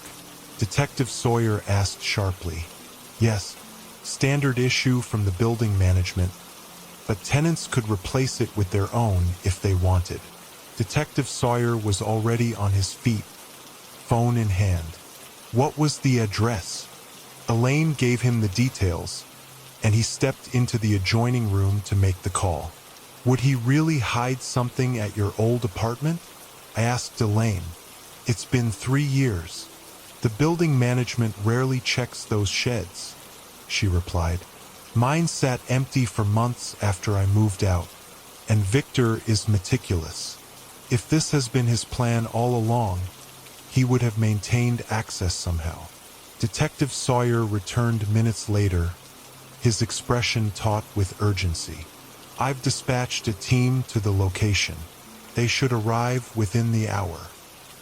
Detective Sawyer asked sharply. Yes, standard issue from the building management, but tenants could replace it with their own if they wanted. Detective Sawyer was already on his feet, phone in hand. What was the address? Elaine gave him the details, and he stepped into the adjoining room to make the call. Would he really hide something at your old apartment? I asked Elaine. It's been 3 years. The building management rarely checks those sheds, she replied. Mine sat empty for months after I moved out, and Victor is meticulous. If this has been his plan all along, he would have maintained access somehow. Detective Sawyer returned minutes later, his expression taut with urgency. I've dispatched a team to the location. They should arrive within the hour.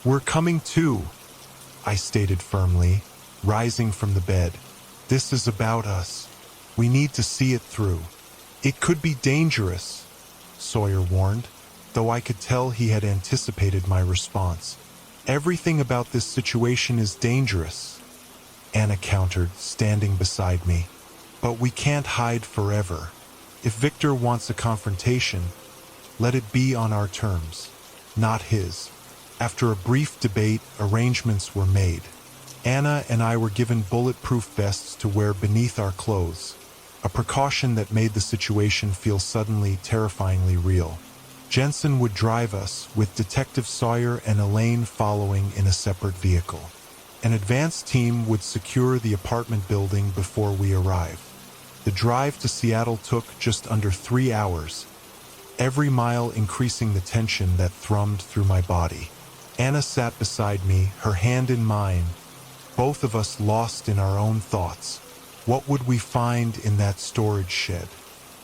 We're coming too, I stated firmly, rising from the bed. This is about us. We need to see it through. It could be dangerous, Sawyer warned, though I could tell he had anticipated my response. Everything about this situation is dangerous, Anna countered, standing beside me. But we can't hide forever. If Victor wants a confrontation, let it be on our terms, not his. After a brief debate, arrangements were made. Anna and I were given bulletproof vests to wear beneath our clothes, a precaution that made the situation feel suddenly terrifyingly real. Jensen would drive us, with Detective Sawyer and Elaine following in a separate vehicle. An advance team would secure the apartment building before we arrived. The drive to Seattle took just under 3 hours, every mile increasing the tension that thrummed through my body. Anna sat beside me, her hand in mine, both of us lost in our own thoughts. What would we find in that storage shed?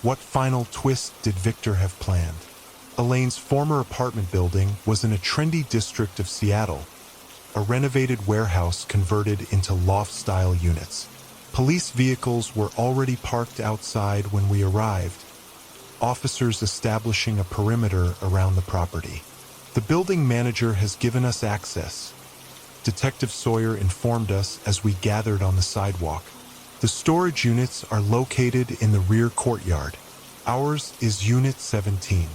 What final twist did Victor have planned? Elaine's former apartment building was in a trendy district of Seattle, a renovated warehouse converted into loft-style units. Police vehicles were already parked outside when we arrived, officers establishing a perimeter around the property. The building manager has given us access, Detective Sawyer informed us as we gathered on the sidewalk. The storage units are located in the rear courtyard. Ours is Unit 17.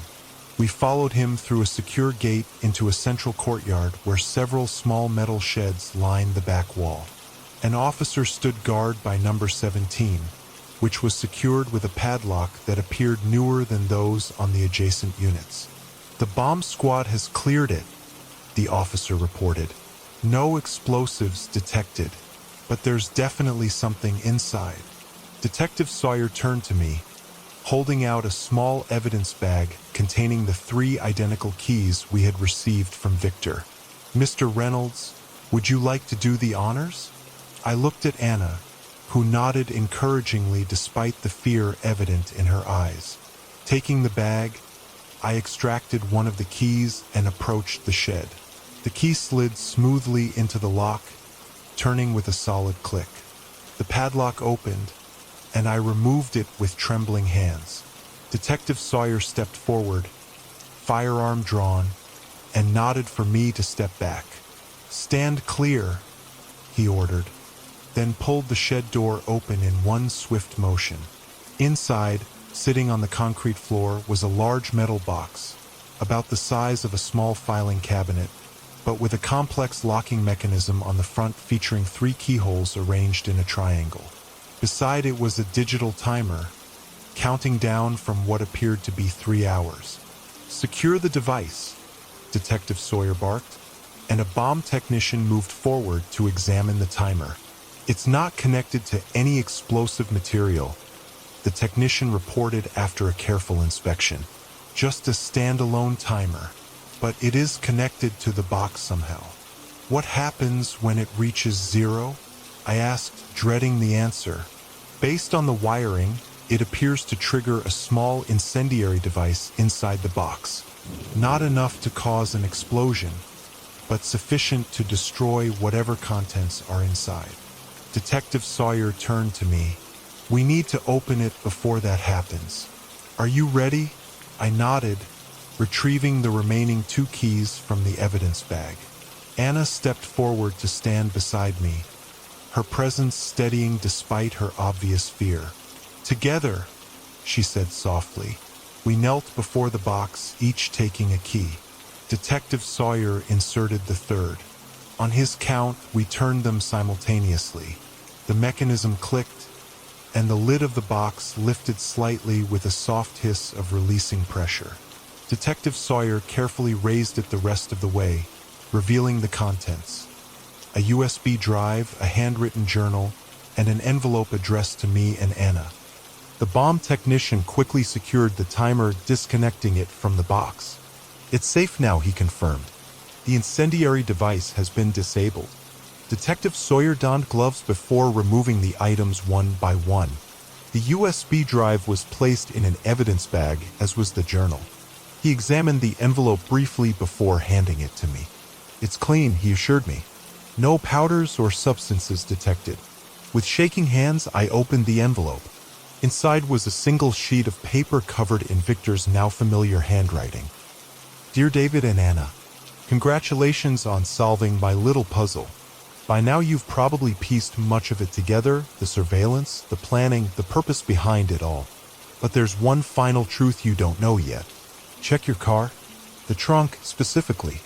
We followed him through a secure gate into a central courtyard where several small metal sheds lined the back wall. An officer stood guard by number 17, which was secured with a padlock that appeared newer than those on the adjacent units. "The bomb squad has cleared it," the officer reported. "No explosives detected, but there's definitely something inside." Detective Sawyer turned to me, holding out a small evidence bag containing the 3 identical keys we had received from Victor. "Mr. Reynolds, would you like to do the honors?" I looked at Anna, who nodded encouragingly despite the fear evident in her eyes. Taking the bag, I extracted one of the keys and approached the shed. The key slid smoothly into the lock, turning with a solid click. The padlock opened, and I removed it with trembling hands. Detective Sawyer stepped forward, firearm drawn, and nodded for me to step back. "Stand clear," he ordered, then pulled the shed door open in one swift motion. Inside, sitting on the concrete floor, was a large metal box, about the size of a small filing cabinet, but with a complex locking mechanism on the front featuring 3 keyholes arranged in a triangle. Beside it was a digital timer, counting down from what appeared to be 3 hours. "Secure the device," Detective Sawyer barked, and a bomb technician moved forward to examine the timer. "It's not connected to any explosive material," the technician reported after a careful inspection. "Just a standalone timer. But it is connected to the box somehow." "What happens when it reaches 0? I asked, dreading the answer. "Based on the wiring, it appears to trigger a small incendiary device inside the box. Not enough to cause an explosion, but sufficient to destroy whatever contents are inside." Detective Sawyer turned to me. "We need to open it before that happens. Are you ready?" I nodded, retrieving the remaining 2 keys from the evidence bag. Anna stepped forward to stand beside me, her presence steadying despite her obvious fear. "Together," she said softly. We knelt before the box, each taking a key. Detective Sawyer inserted the 3rd. On his count, we turned them simultaneously. The mechanism clicked, and the lid of the box lifted slightly with a soft hiss of releasing pressure. Detective Sawyer carefully raised it the rest of the way, revealing the contents: a USB drive, a handwritten journal, and an envelope addressed to me and Anna. The bomb technician quickly secured the timer, disconnecting it from the box. "It's safe now," he confirmed. "The incendiary device has been disabled." Detective Sawyer donned gloves before removing the items one by one. The USB drive was placed in an evidence bag, as was the journal. He examined the envelope briefly before handing it to me. "It's clean," he assured me. "No powders or substances detected." With shaking hands, I opened the envelope. Inside was a single sheet of paper covered in Victor's now familiar handwriting. "Dear David and Anna, congratulations on solving my little puzzle. By now you've probably pieced much of it together, the surveillance, the planning, the purpose behind it all. But there's one final truth you don't know yet. Check your car, the trunk specifically.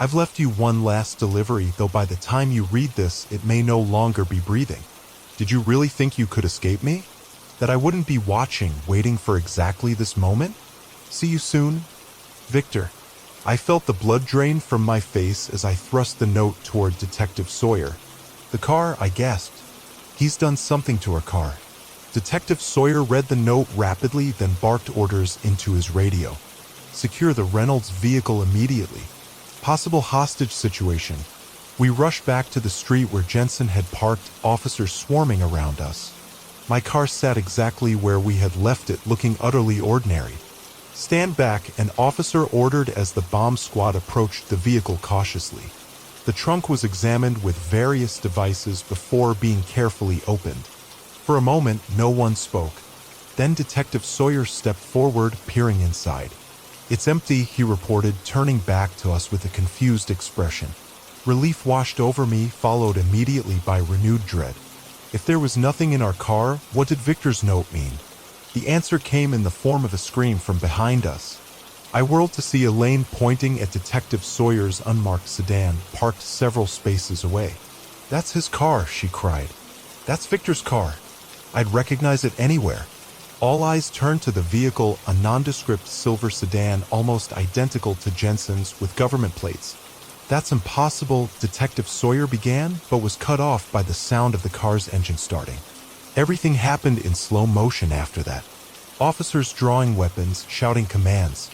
I've left you one last delivery, though by the time you read this, it may no longer be breathing. Did you really think you could escape me? That I wouldn't be watching, waiting for exactly this moment? See you soon, Victor." I felt the blood drain from my face as I thrust the note toward Detective Sawyer. "The car," I gasped. "He's done something to our car." Detective Sawyer read the note rapidly, then barked orders into his radio. "Secure the Reynolds vehicle immediately. Possible hostage situation." We rushed back to the street where Jensen had parked, officers swarming around us. My car sat exactly where we had left it, looking utterly ordinary. "Stand back," an officer ordered as the bomb squad approached the vehicle cautiously. The trunk was examined with various devices before being carefully opened. For a moment, no one spoke. Then Detective Sawyer stepped forward, peering inside. "It's empty," he reported, turning back to us with a confused expression. Relief washed over me, followed immediately by renewed dread. If there was nothing in our car, what did Victor's note mean? The answer came in the form of a scream from behind us. I whirled to see Elaine pointing at Detective Sawyer's unmarked sedan, parked several spaces away. "That's his car," she cried. "That's Victor's car. I'd recognize it anywhere." All eyes turned to the vehicle, a nondescript silver sedan almost identical to Jensen's with government plates. "That's impossible," Detective Sawyer began, but was cut off by the sound of the car's engine starting. Everything happened in slow motion after that. Officers drawing weapons, shouting commands.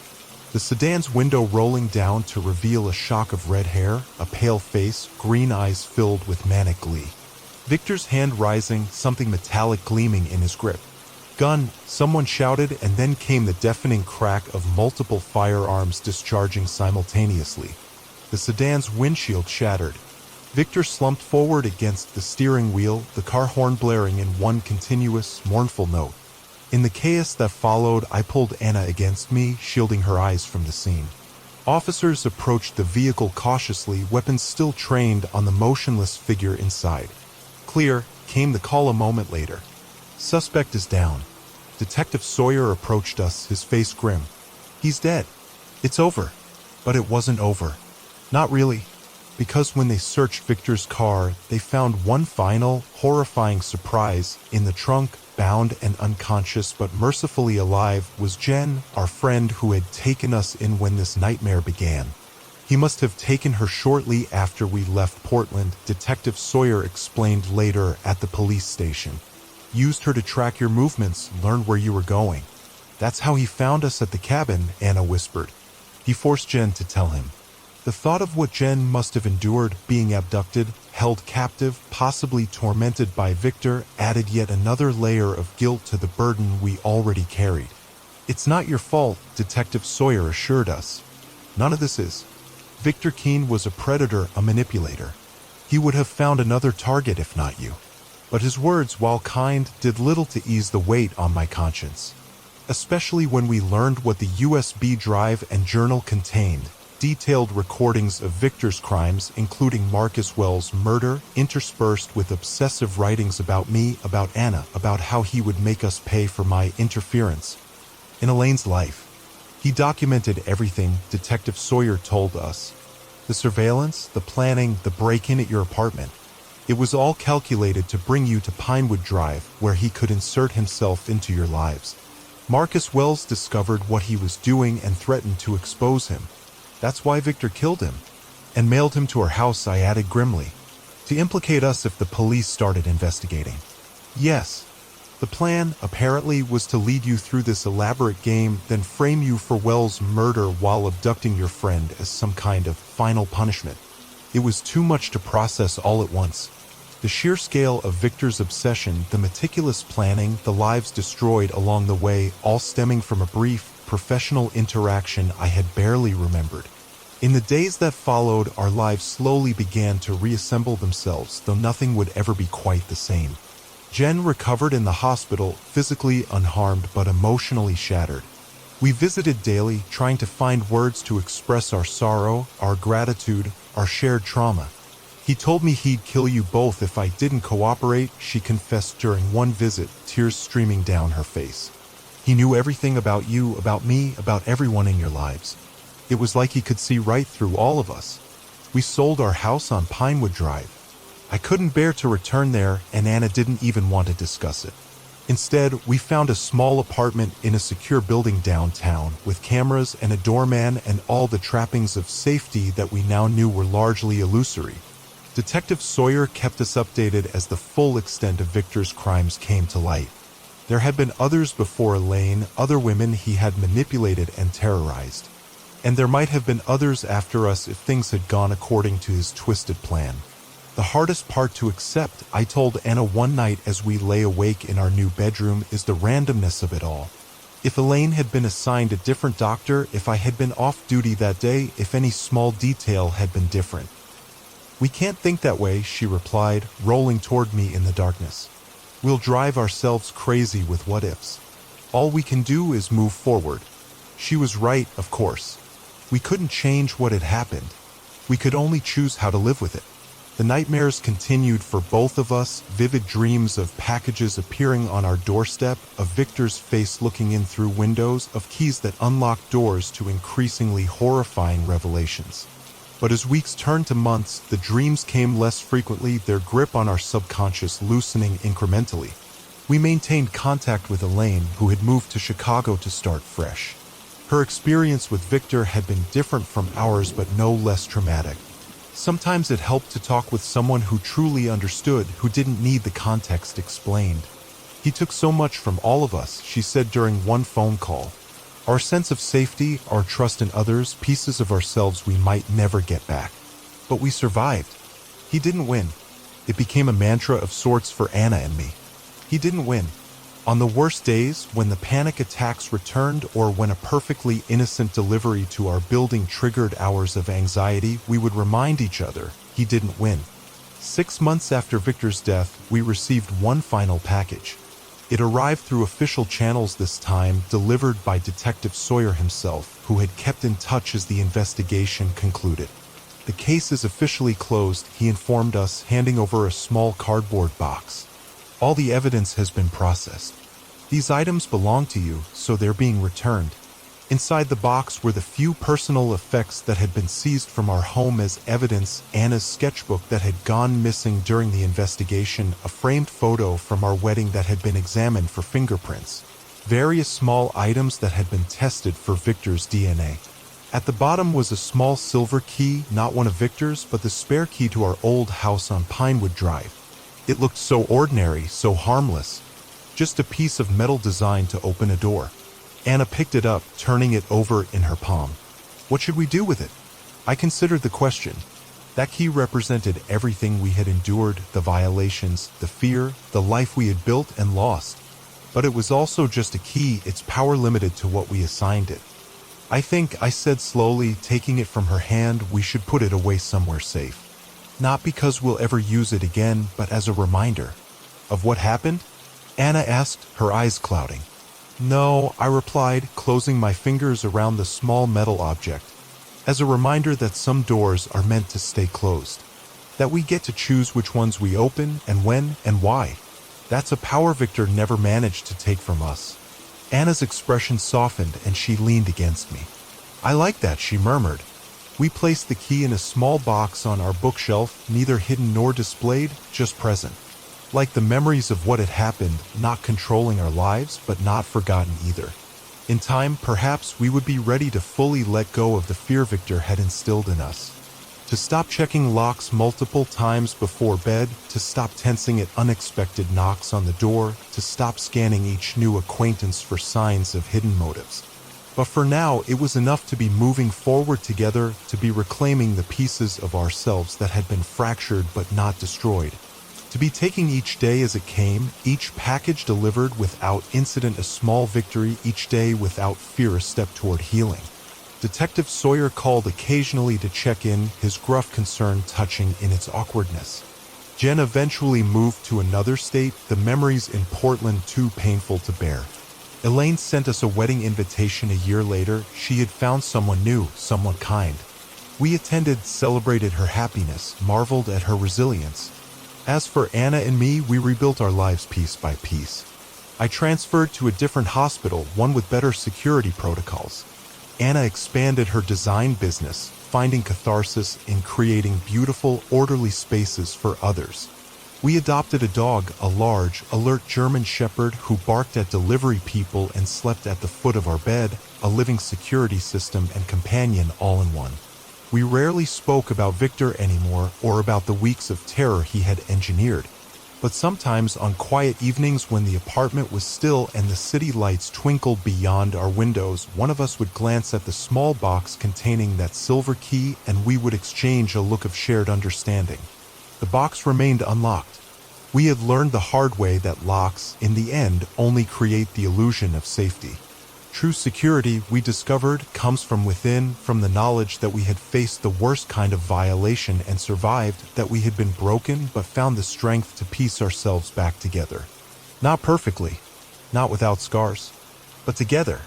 The sedan's window rolling down to reveal a shock of red hair, a pale face, green eyes filled with manic glee. Victor's hand rising, something metallic gleaming in his grip. "Gun!" someone shouted, and then came the deafening crack of multiple firearms discharging simultaneously. The sedan's windshield shattered. Victor slumped forward against the steering wheel, the car horn blaring in one continuous, mournful note. In the chaos that followed, I pulled Anna against me, shielding her eyes from the scene. Officers approached the vehicle cautiously, weapons still trained on the motionless figure inside. "Clear," came the call a moment later. "Suspect is down." Detective Sawyer approached us, his face grim. "He's dead. It's over." But it wasn't over. Not really. Because when they searched Victor's car, they found one final, horrifying surprise. In the trunk, bound and unconscious but mercifully alive, was Jen, our friend who had taken us in when this nightmare began. He must have taken her shortly after we left Portland, Detective Sawyer explained later at the police station. "Used her to track your movements, learn where you were going. That's how he found us at the cabin," Anna whispered. He forced Jen to tell him. The thought of what Jen must have endured, being abducted, held captive, possibly tormented by Victor, added yet another layer of guilt to the burden we already carried. "It's not your fault," Detective Sawyer assured us. "None of this is. Victor Keene was a predator, a manipulator. He would have found another target if not you." But his words, while kind, did little to ease the weight on my conscience. Especially when we learned what the USB drive and journal contained. Detailed recordings of Victor's crimes, including Marcus Wells' murder, interspersed with obsessive writings about me, about Anna, about how he would make us pay for my interference in Elaine's life. He documented everything, Detective Sawyer told us. The surveillance, the planning, the break-in at your apartment. It was all calculated to bring you to Pinewood Drive, where he could insert himself into your lives. Marcus Wells discovered what he was doing and threatened to expose him. That's why Victor killed him. And mailed him to our house, I added grimly. To implicate us if the police started investigating. Yes. The plan, apparently, was to lead you through this elaborate game, then frame you for Wells' murder while abducting your friend as some kind of final punishment. It was too much to process all at once. The sheer scale of Victor's obsession, the meticulous planning, the lives destroyed along the way, all stemming from a brief, professional interaction I had barely remembered. In the days that followed, our lives slowly began to reassemble themselves, though nothing would ever be quite the same. Jen recovered in the hospital, physically unharmed but emotionally shattered. We visited daily, trying to find words to express our sorrow, our gratitude, our shared trauma. "He told me he'd kill you both if I didn't cooperate," she confessed during one visit, tears streaming down her face. "He knew everything about you, about me, about everyone in your lives. It was like he could see right through all of us." We sold our house on Pinewood Drive. I couldn't bear to return there, and Anna didn't even want to discuss it. Instead, we found a small apartment in a secure building downtown, with cameras and a doorman and all the trappings of safety that we now knew were largely illusory. Detective Sawyer kept us updated as the full extent of Victor's crimes came to light. There had been others before Elaine, other women he had manipulated and terrorized. And there might have been others after us if things had gone according to his twisted plan. The hardest part to accept, I told Anna one night as we lay awake in our new bedroom, is the randomness of it all. If Elaine had been assigned a different doctor, if I had been off duty that day, if any small detail had been different. "We can't think that way," she replied, rolling toward me in the darkness. "We'll drive ourselves crazy with what-ifs. All we can do is move forward." She was right, of course. We couldn't change what had happened. We could only choose how to live with it. The nightmares continued for both of us, vivid dreams of packages appearing on our doorstep, of Victor's face looking in through windows, of keys that unlocked doors to increasingly horrifying revelations. But as weeks turned to months, the dreams came less frequently, their grip on our subconscious loosening incrementally. We maintained contact with Elaine, who had moved to Chicago to start fresh. Her experience with Victor had been different from ours, but no less traumatic. Sometimes it helped to talk with someone who truly understood, who didn't need the context explained. He took so much from all of us, she said during one phone call. Our sense of safety, our trust in others, pieces of ourselves we might never get back. But we survived. He didn't win. It became a mantra of sorts for Anna and me. He didn't win. On the worst days, when the panic attacks returned or when a perfectly innocent delivery to our building triggered hours of anxiety, we would remind each other, he didn't win. 6 months after Victor's death, we received one final package. It arrived through official channels this time, delivered by Detective Sawyer himself, who had kept in touch as the investigation concluded. The case is officially closed, he informed us, handing over a small cardboard box. All the evidence has been processed. These items belong to you, so they're being returned. Inside the box were the few personal effects that had been seized from our home as evidence, Anna's sketchbook that had gone missing during the investigation, a framed photo from our wedding that had been examined for fingerprints, various small items that had been tested for Victor's DNA. At the bottom was a small silver key, not one of Victor's, but the spare key to our old house on Pinewood Drive. It looked so ordinary, so harmless. Just a piece of metal designed to open a door. Anna picked it up, turning it over in her palm. What should we do with it? I considered the question. That key represented everything we had endured, the violations, the fear, the life we had built and lost. But it was also just a key, its power limited to what we assigned it. I think, I said slowly, taking it from her hand, we should put it away somewhere safe. Not because we'll ever use it again, but as a reminder. Of what happened? Anna asked, her eyes clouding. No, I replied, closing my fingers around the small metal object. As a reminder that some doors are meant to stay closed. That we get to choose which ones we open, and when, and why. That's a power Victor never managed to take from us. Anna's expression softened and she leaned against me. I like that, she murmured. We placed the key in a small box on our bookshelf, neither hidden nor displayed, just present. Like the memories of what had happened, not controlling our lives, but not forgotten either. In time, perhaps, we would be ready to fully let go of the fear Victor had instilled in us. To stop checking locks multiple times before bed, to stop tensing at unexpected knocks on the door, to stop scanning each new acquaintance for signs of hidden motives. But for now, it was enough to be moving forward together, to be reclaiming the pieces of ourselves that had been fractured but not destroyed. To be taking each day as it came, each package delivered without incident, a small victory, each day without fear, a step toward healing. Detective Sawyer called occasionally to check in, his gruff concern touching in its awkwardness. Jen eventually moved to another state, the memories in Portland too painful to bear. Elaine sent us a wedding invitation a year later. She had found someone new, someone kind. We attended, celebrated her happiness, marveled at her resilience. As for Anna and me, we rebuilt our lives piece by piece. I transferred to a different hospital, one with better security protocols. Anna expanded her design business, finding catharsis in creating beautiful, orderly spaces for others. We adopted a dog, a large, alert German Shepherd who barked at delivery people and slept at the foot of our bed, a living security system and companion all in one. We rarely spoke about Victor anymore or about the weeks of terror he had engineered. But sometimes on quiet evenings when the apartment was still and the city lights twinkled beyond our windows, one of us would glance at the small box containing that silver key and we would exchange a look of shared understanding. The box remained unlocked. We had learned the hard way that locks, in the end, only create the illusion of safety. True security, we discovered, comes from within, from the knowledge that we had faced the worst kind of violation and survived, that we had been broken but found the strength to piece ourselves back together. Not perfectly, not without scars, but together.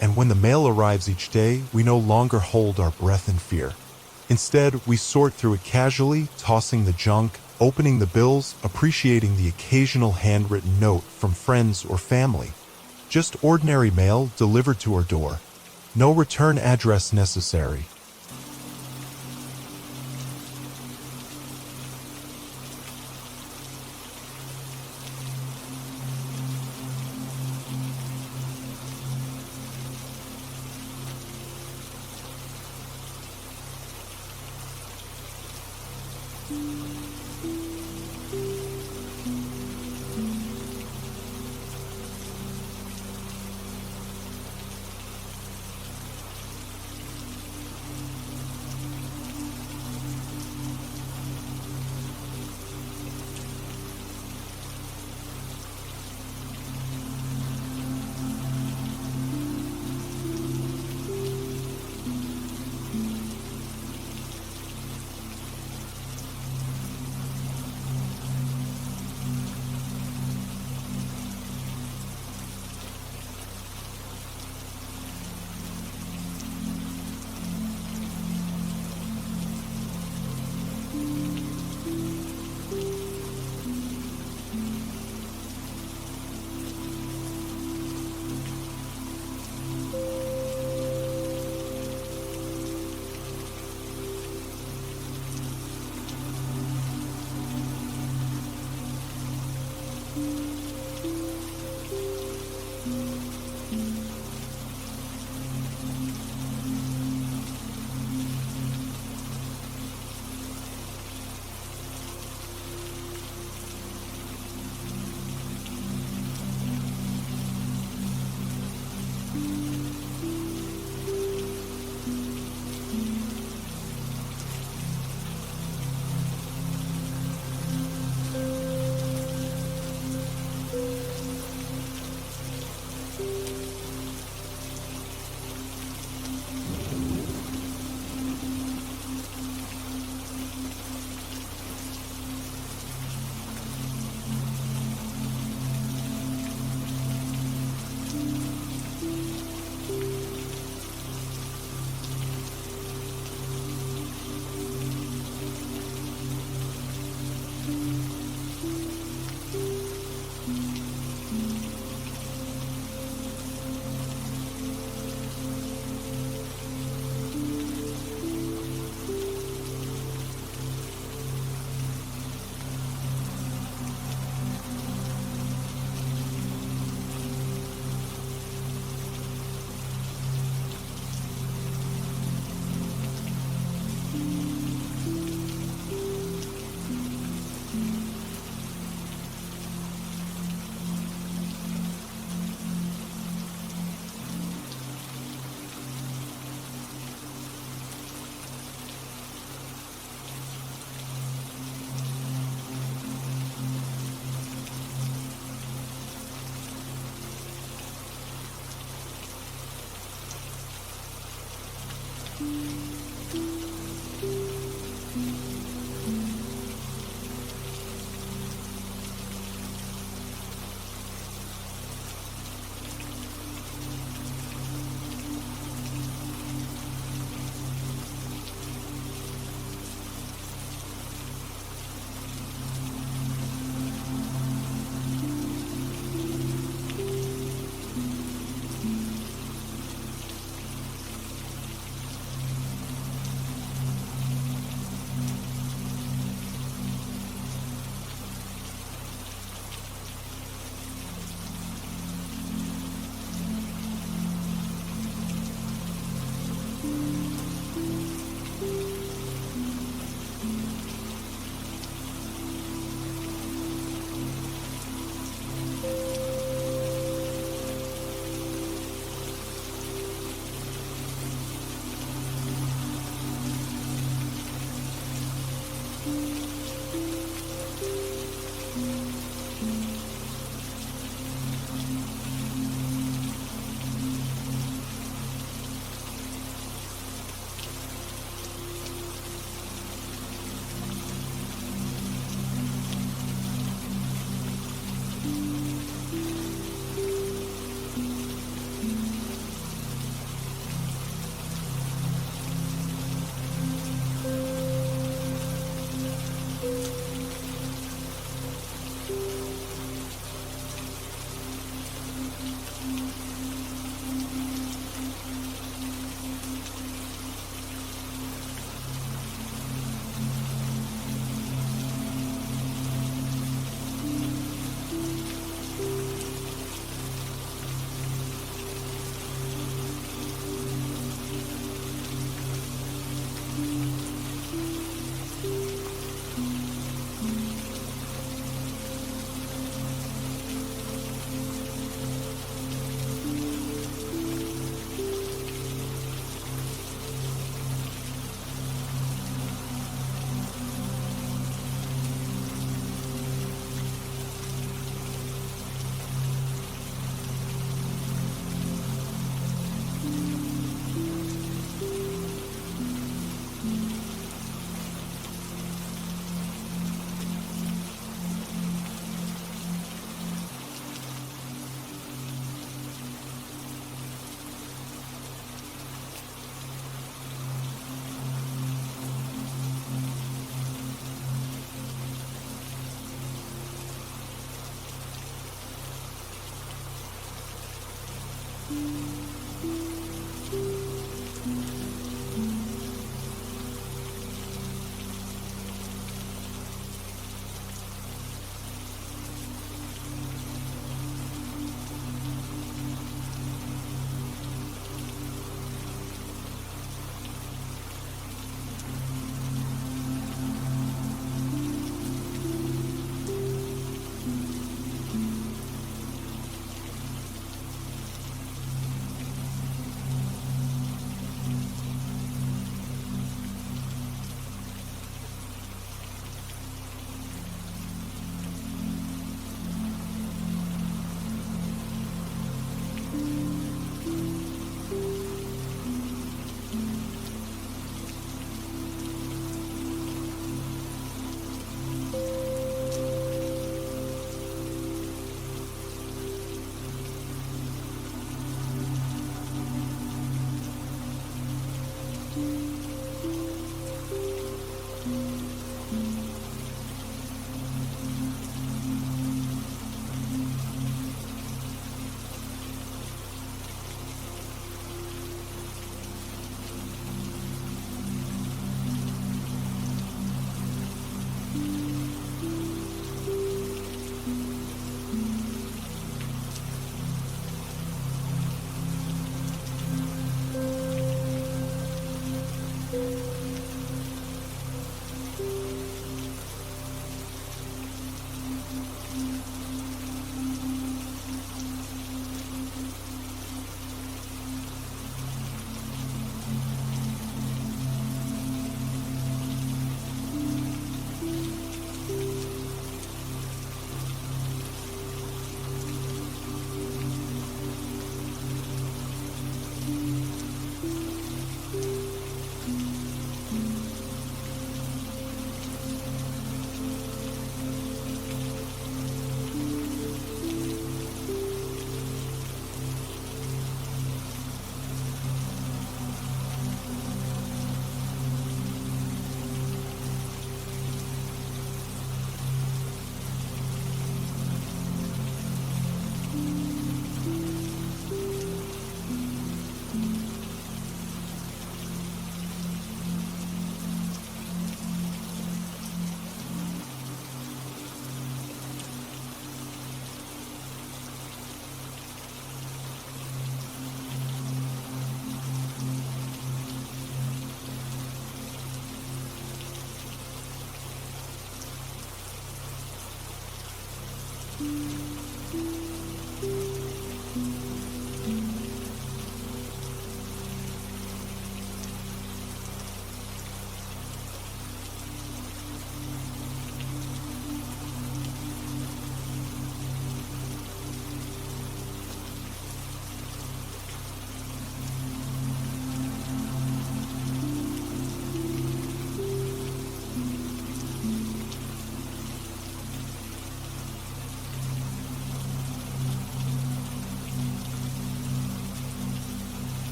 And when the mail arrives each day, we no longer hold our breath in fear. Instead, we sort through it casually, tossing the junk, opening the bills, appreciating the occasional handwritten note from friends or family. Just ordinary mail delivered to our door. No return address necessary.